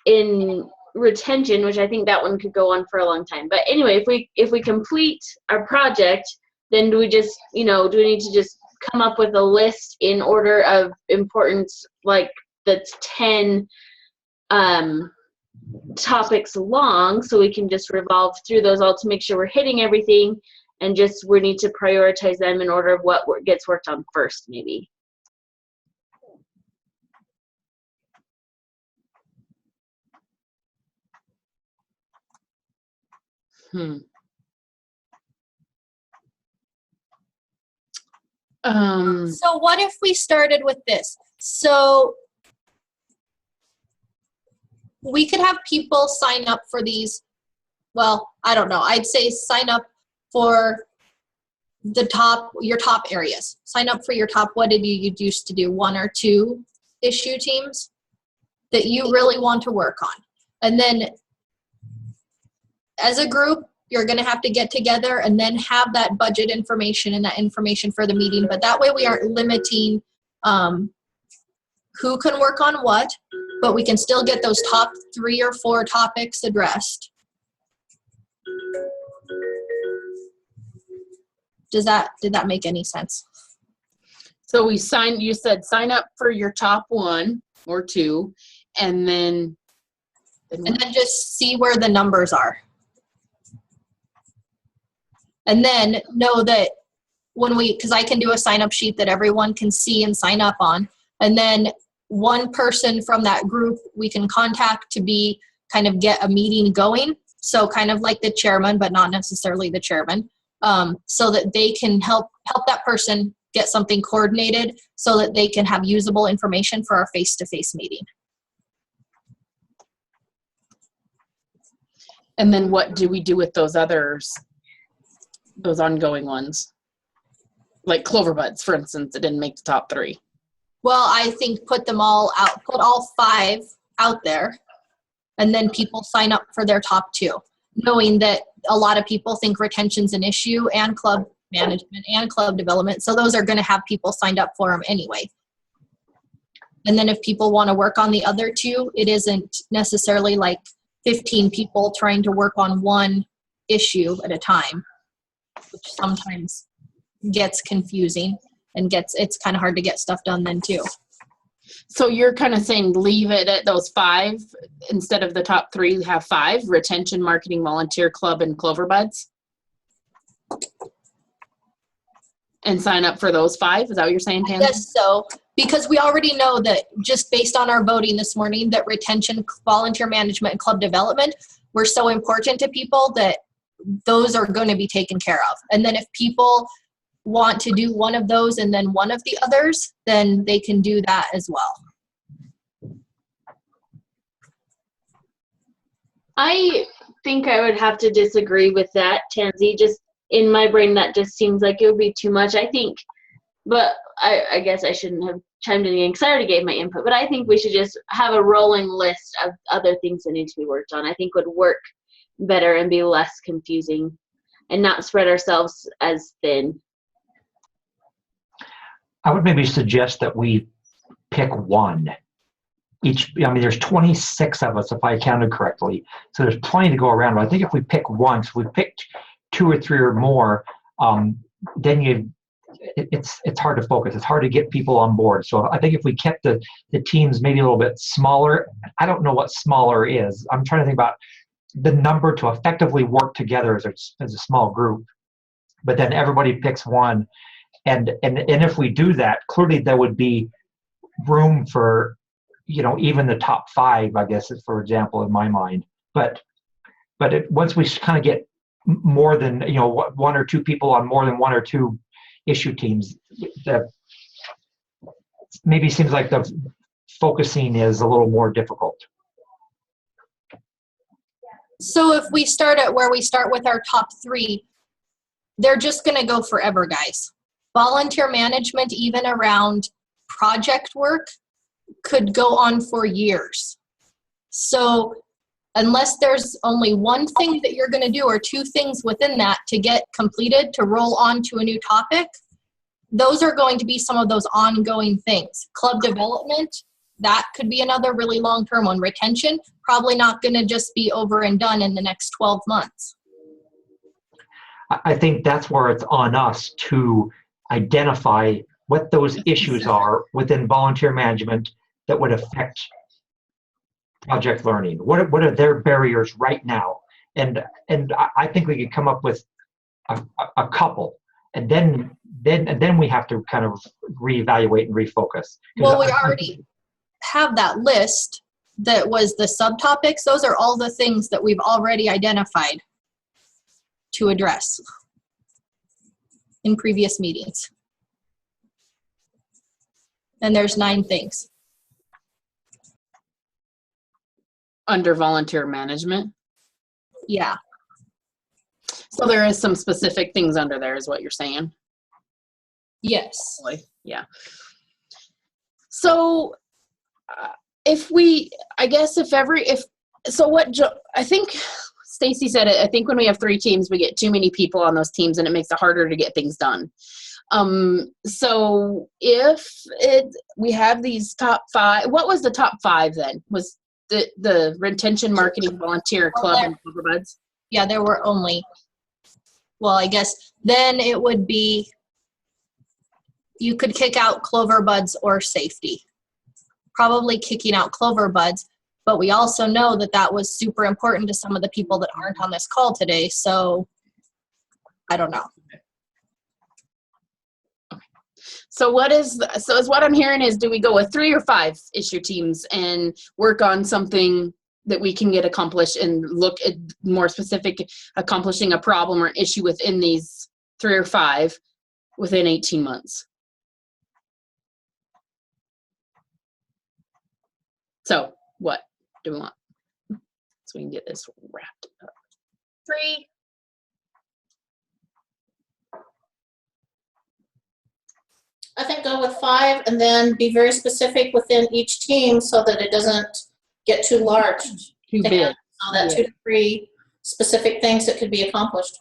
in retention, which I think that one could go on for a long time. But anyway, if we complete our project, then do we just, do we need to just come up with a list in order of importance, like that's 10 topics long, so we can just revolve through those all to make sure we're hitting everything, and we need to prioritize them in order of what gets worked on first, maybe. So what if we started with this? So we could have people sign up for these. Well, I don't know. I'd say sign up for your top areas. Sign up for your top, what did you used to do, 1 or 2 issue teams that you really want to work on. And then as a group, you're going to have to get together and then have that budget information and that information for the meeting. But that way we aren't limiting who can work on what, but we can still get those top 3 or 4 topics addressed. Did that make any sense? So you said sign up for your top 1 or 2, and then just see where the numbers are. And then know that because I can do a sign up sheet that everyone can see and sign up on. And then one person from that group we can contact to kind of get a meeting going. So kind of like the chairman, but not necessarily the chairman, so that they can help that person get something coordinated so that they can have usable information for our face-to-face meeting. And then what do we do with those others, those ongoing ones? Like Clover Buds, for instance, it didn't make the top 3. Well, I think put all 5 out there, and then people sign up for their top 2, knowing that a lot of people think retention's an issue, and club management and club development. So those are going to have people signed up for them anyway. And then if people want to work on the other 2, it isn't necessarily like 15 people trying to work on one issue at a time, which sometimes gets confusing and it's kind of hard to get stuff done then too. So you're kind of saying leave it at those 5 instead of the top 3, have 5: retention, marketing, volunteer, club, and Clover Buds? And sign up for those 5? Is that what you're saying, Tansy? Yes, so because we already know that just based on our voting this morning that retention, volunteer management, and club development were so important to people that those are going to be taken care of. And then if people want to do one of those and then one of the others, then they can do that as well. I think I would have to disagree with that, Tansy. Just in my brain, that just seems like it would be too much. I think, but I guess I shouldn't have chimed in again because I already gave my input, but I think we should just have a rolling list of other things that need to be worked on. I think would work better and be less confusing and not spread ourselves as thin. I would maybe suggest that we pick 1 each. I mean, there's 26 of us, if I counted correctly. So there's plenty to go around. But I think if we pick 1, so we picked 2 or 3 or more, then it's hard to focus. It's hard to get people on board. So I think if we kept the teams maybe a little bit smaller, I don't know what smaller is. I'm trying to think about the number to effectively work together as a small group. But then everybody picks 1. And if we do that, clearly there would be room for, even the top 5, I guess, for example, in my mind. But once we kind of get more than, 1 or 2 people on more than 1 or 2 issue teams, that maybe seems like the focusing is a little more difficult. So if we start at where we start with our top 3, they're just going to go forever, guys. Volunteer management, even around project work, could go on for years. So unless there's only one thing that you're going to do or 2 things within that to get completed to roll on to a new topic, those are going to be some of those ongoing things. Club development, that could be another really long-term one. Retention, probably not going to just be over and done in the next 12 months. I think that's where it's on us to identify what those issues are within volunteer management that would affect project learning. What are their barriers right now? And I think we could come up with a couple, and then we have to kind of reevaluate and refocus. Well, we already have that list that was the subtopics. Those are all the things that we've already identified to address in previous meetings. And there's 9 things. Under volunteer management? Yeah. So there is some specific things under there is what you're saying? Yes. Yeah. So Stacy said it. I think when we have 3 teams, we get too many people on those teams and it makes it harder to get things done. So if we have these top 5, what was the top 5 then? Was the retention, marketing, volunteer, club, and Clover Buds? Yeah, there were only, well, I guess then it would be, you could kick out Clover Buds or safety. Probably kicking out Clover Buds, but we also know that that was super important to some of the people that aren't on this call today, so I don't know. So what is what I'm hearing is, do we go with 3 or 5 issue teams and work on something that we can get accomplished and look at more specific accomplishing a problem or issue within these 3 or 5 within 18 months? So what do we want? So we can get this wrapped up. 3. I think go with 5 and then be very specific within each team so that it doesn't get too large. Too to big. have so that 2 to 3 specific things that could be accomplished.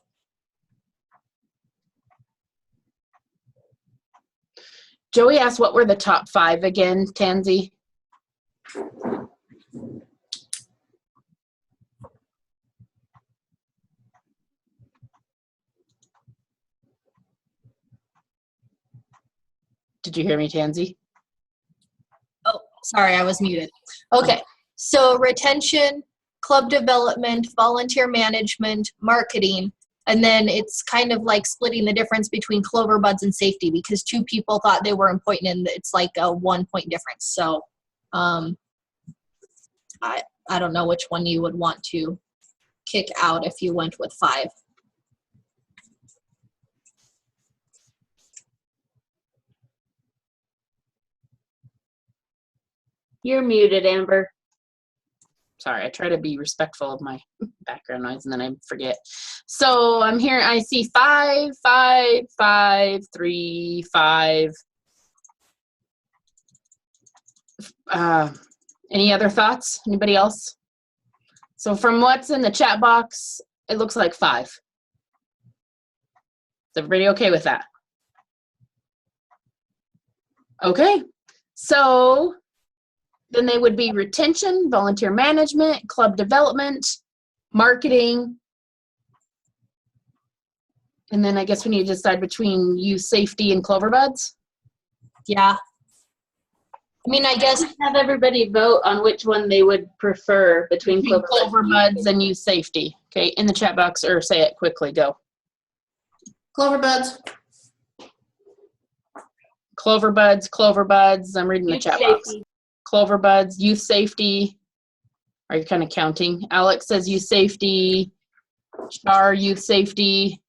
Joey asked, what were the top 5 again, Tansy? Did you hear me, Tansy? Oh, sorry, I was muted. Okay, so retention, club development, volunteer management, marketing, and then it's kind of like splitting the difference between Clover Buds and safety because 2 people thought they were important and it's like a 1-point difference. So I don't know which one you would want to kick out if you went with 5. You're muted, Amber. Sorry, I try to be respectful of my background noise and then I forget. So I'm here, I see 5, 5, 5, 3, 5. Any other thoughts? Anybody else? So from what's in the chat box, it looks like 5. Is everybody okay with that? Okay, so then they would be retention, volunteer management, club development, marketing. And then I guess we need to decide between youth safety and Clover Buds. Yeah. I mean, I guess Have everybody vote on which one they would prefer between Clover Buds and youth safety. Okay, in the chat box or say it quickly, go. Clover Buds. Clover Buds, Clover Buds. I'm reading the chat box. Clover Buds, youth safety. Are you kind of counting? Alex says youth safety. Char, youth safety.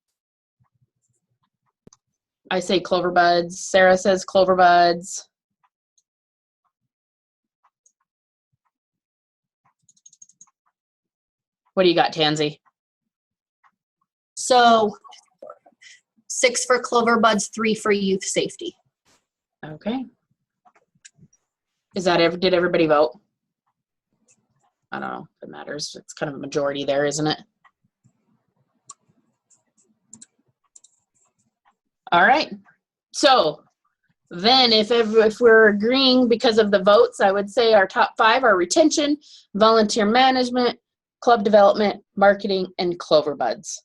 I say Clover Buds. Sarah says Clover Buds. What do you got, Tansy? so 6 for Clover Buds, 3 for youth safety. Okay. Is that did everybody vote? I don't know if it matters. It's kind of a majority there, isn't it? All right. So then if we're agreeing because of the votes, I would say our top 5 are retention, volunteer management, club development, marketing, and Clover Buds.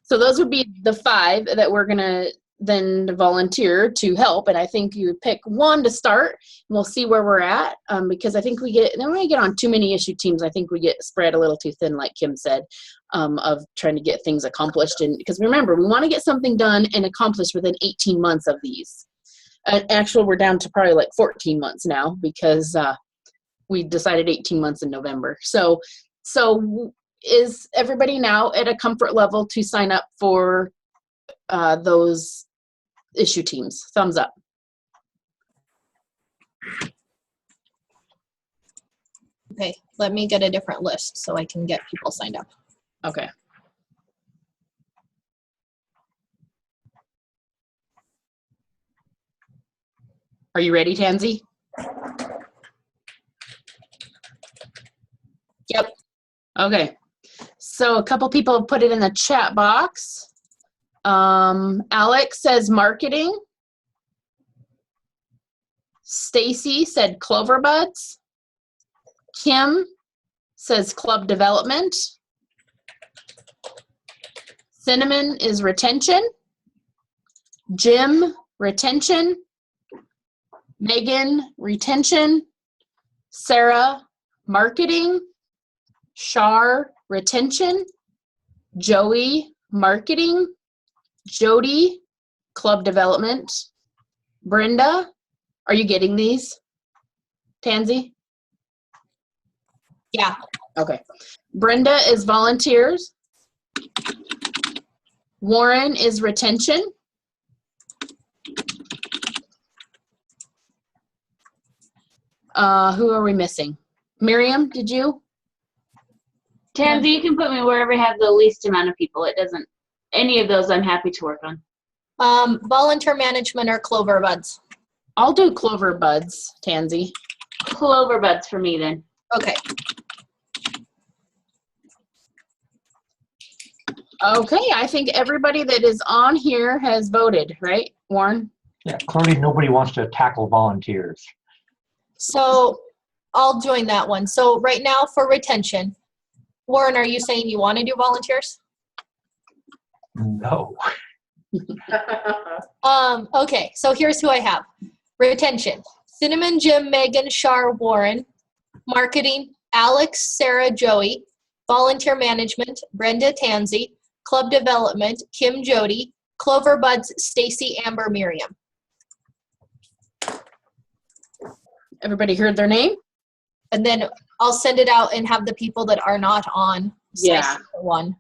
So those would be the 5 that we're going to then volunteer to help. And I think you pick one to start and we'll see where we're at. Because I think when we get on too many issue teams, I think we get spread a little too thin, like Kim said, of trying to get things accomplished. And because remember, we want to get something done and accomplished within 18 months of these. Actually, we're down to probably like 14 months now because we decided 18 months in November. So is everybody now at a comfort level to sign up for those issue teams? Thumbs up. Okay, let me get a different list so I can get people signed up. Okay. Are you ready, Tansy? Yep. Okay. So a couple people have put it in the chat box. Alex says marketing. Stacy said Clover Buds. Kim says club development. Cinnamon is retention. Jim, retention. Megan, retention. Sarah, marketing. Shar, retention. Joey, marketing. Jody, club development. Brenda, are you getting these? Tansy? Yeah. Okay. Brenda is volunteers. Warren is retention. Who are we missing? Miriam, did you? Tansy, you can put me wherever you have the least amount of people. It doesn't, any of those I'm happy to work on. Volunteer management or Clover Buds? I'll do Clover Buds, Tansy. Clover Buds for me then. Okay. Okay, I think everybody that is on here has voted, right, Warren? Yeah, clearly nobody wants to tackle volunteers. So I'll join that one. So right now for retention, Warren, are you saying you want to do volunteers? No. Okay, so here's who I have. Retention, Cinnamon, Jim, Megan, Shar, Warren. Marketing, Alex, Sarah, Joey. Volunteer management, Brenda, Tansy. Club development, Kim, Jody. Clover Buds, Stacy, Amber, Miriam. Everybody heard their name? And then I'll send it out and have the people that are not on sign Yeah. up for one.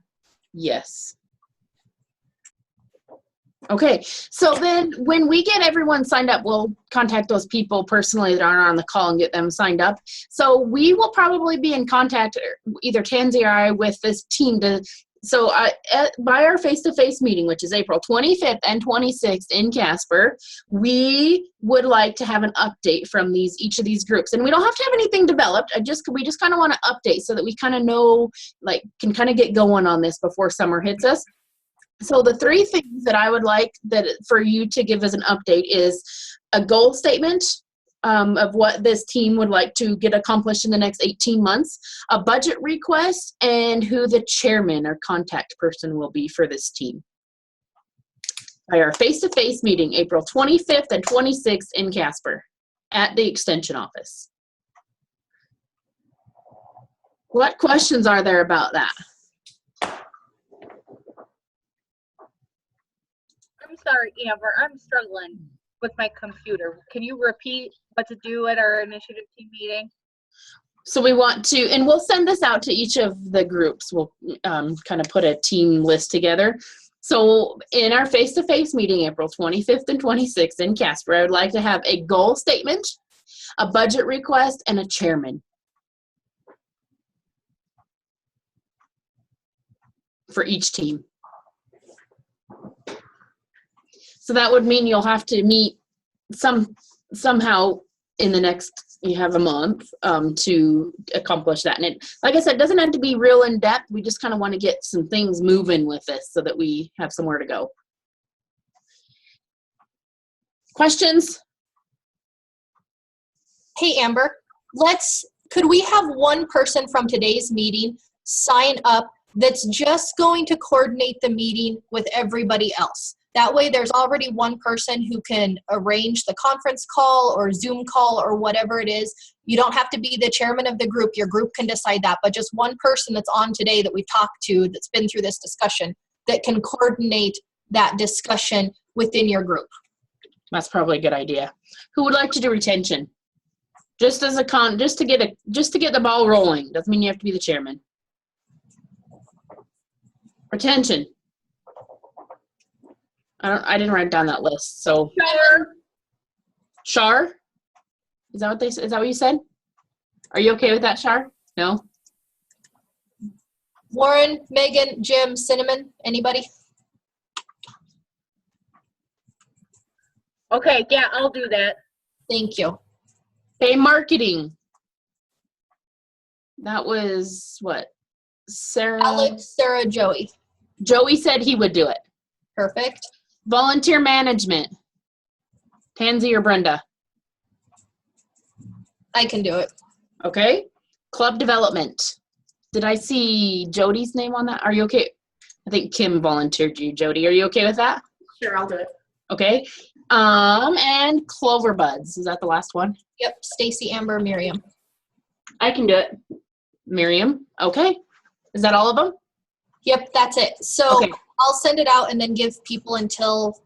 Yes. Okay, so then when we get everyone signed up, we'll contact those people personally that aren't on the call and get them signed up. So we will probably be in contact, either Tansy or I, with this team to, so by our face-to-face meeting, which is April 25th and 26th in Casper, we would like to have an update from each of these groups. And we don't have to have anything developed. We just kind of want to update so that we kind of know, like, can kind of get going on this before summer hits us. So the three things that I would like for you to give as an update is a goal statement of what this team would like to get accomplished in the next 18 months, a budget request, and who the chairman or contact person will be for this team. By our face-to-face meeting, April 25th and 26th in Casper at the Extension office. What questions are there about that? I'm sorry, Amber, I'm struggling with my computer. Can you repeat what to do at our initiative team meeting? So we want to, and we'll send this out to each of the groups. We'll kind of put a team list together. So in our face-to-face meeting, April 25th and 26th in Casper, I would like to have a goal statement, a budget request, and a chairman for each team. So that would mean you'll have to meet somehow in the next, you have a month to accomplish that. And it, like I said, it doesn't have to be real in depth. We just kind of want to get some things moving with this so that we have somewhere to go. Questions? Hey, Amber, could we have one person from today's meeting sign up that's just going to coordinate the meeting with everybody else? That way there's already one person who can arrange the conference call or Zoom call or whatever it is. You don't have to be the chairman of the group. Your group can decide that, but just one person that's on today that we've talked to that's been through this discussion that can coordinate that discussion within your group. That's probably a good idea. Who would like to do retention? Just as just to get the ball rolling. Doesn't mean you have to be the chairman. Retention. I didn't write down that list. So Shar? Is that what you said? Are you okay with that, Shar? No? Warren, Megan, Jim, Cinnamon, anybody? Okay, yeah, I'll do that. Thank you. Okay, marketing. That was what? Sarah. Alex, Sarah, Joey. Joey said he would do it. Perfect. Volunteer management. Tansy or Brenda? I can do it. Okay. Club development. Did I see Jody's name on that? Are you okay? I think Kim volunteered you, Jody. Are you okay with that? Sure, I'll do it. Okay. And Clover Buds. Is that the last one? Yep. Stacy, Amber, Miriam. I can do it. Miriam. Okay. Is that all of them? Yep, that's it. So Okay. I'll send it out and then give people until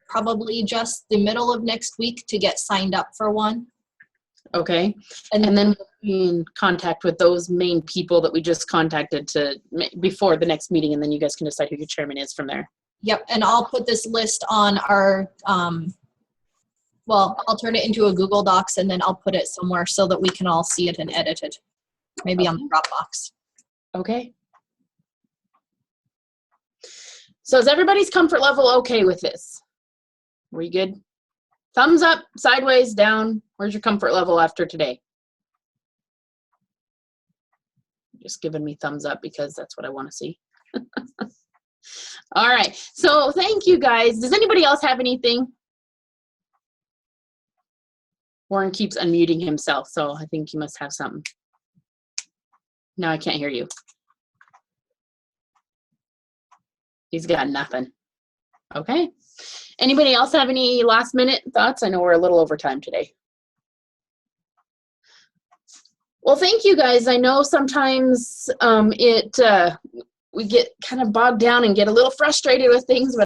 probably just the middle of next week to get signed up for one. Okay. And And then we'll be in contact with those main people that we just contacted before the next meeting, and then you guys can decide who your chairman is from there. Yep, and I'll put this list on our, well, I'll turn it into a Google Docs and then I'll put it somewhere so that we can all see it and edit it. Maybe on the Dropbox. Okay. So is everybody's comfort level okay with this? Were you good? Thumbs up, sideways, down. Where's your comfort level after today? Just giving me thumbs up because that's what I want to see. All right. So thank you guys. Does anybody else have anything? Warren keeps unmuting himself, so I think he must have something. No, I can't hear you. He's got nothing. Okay. Anybody else have any last minute thoughts? I know we're a little over time today. Well, thank you guys. I know sometimes we get kind of bogged down and get a little frustrated with things, but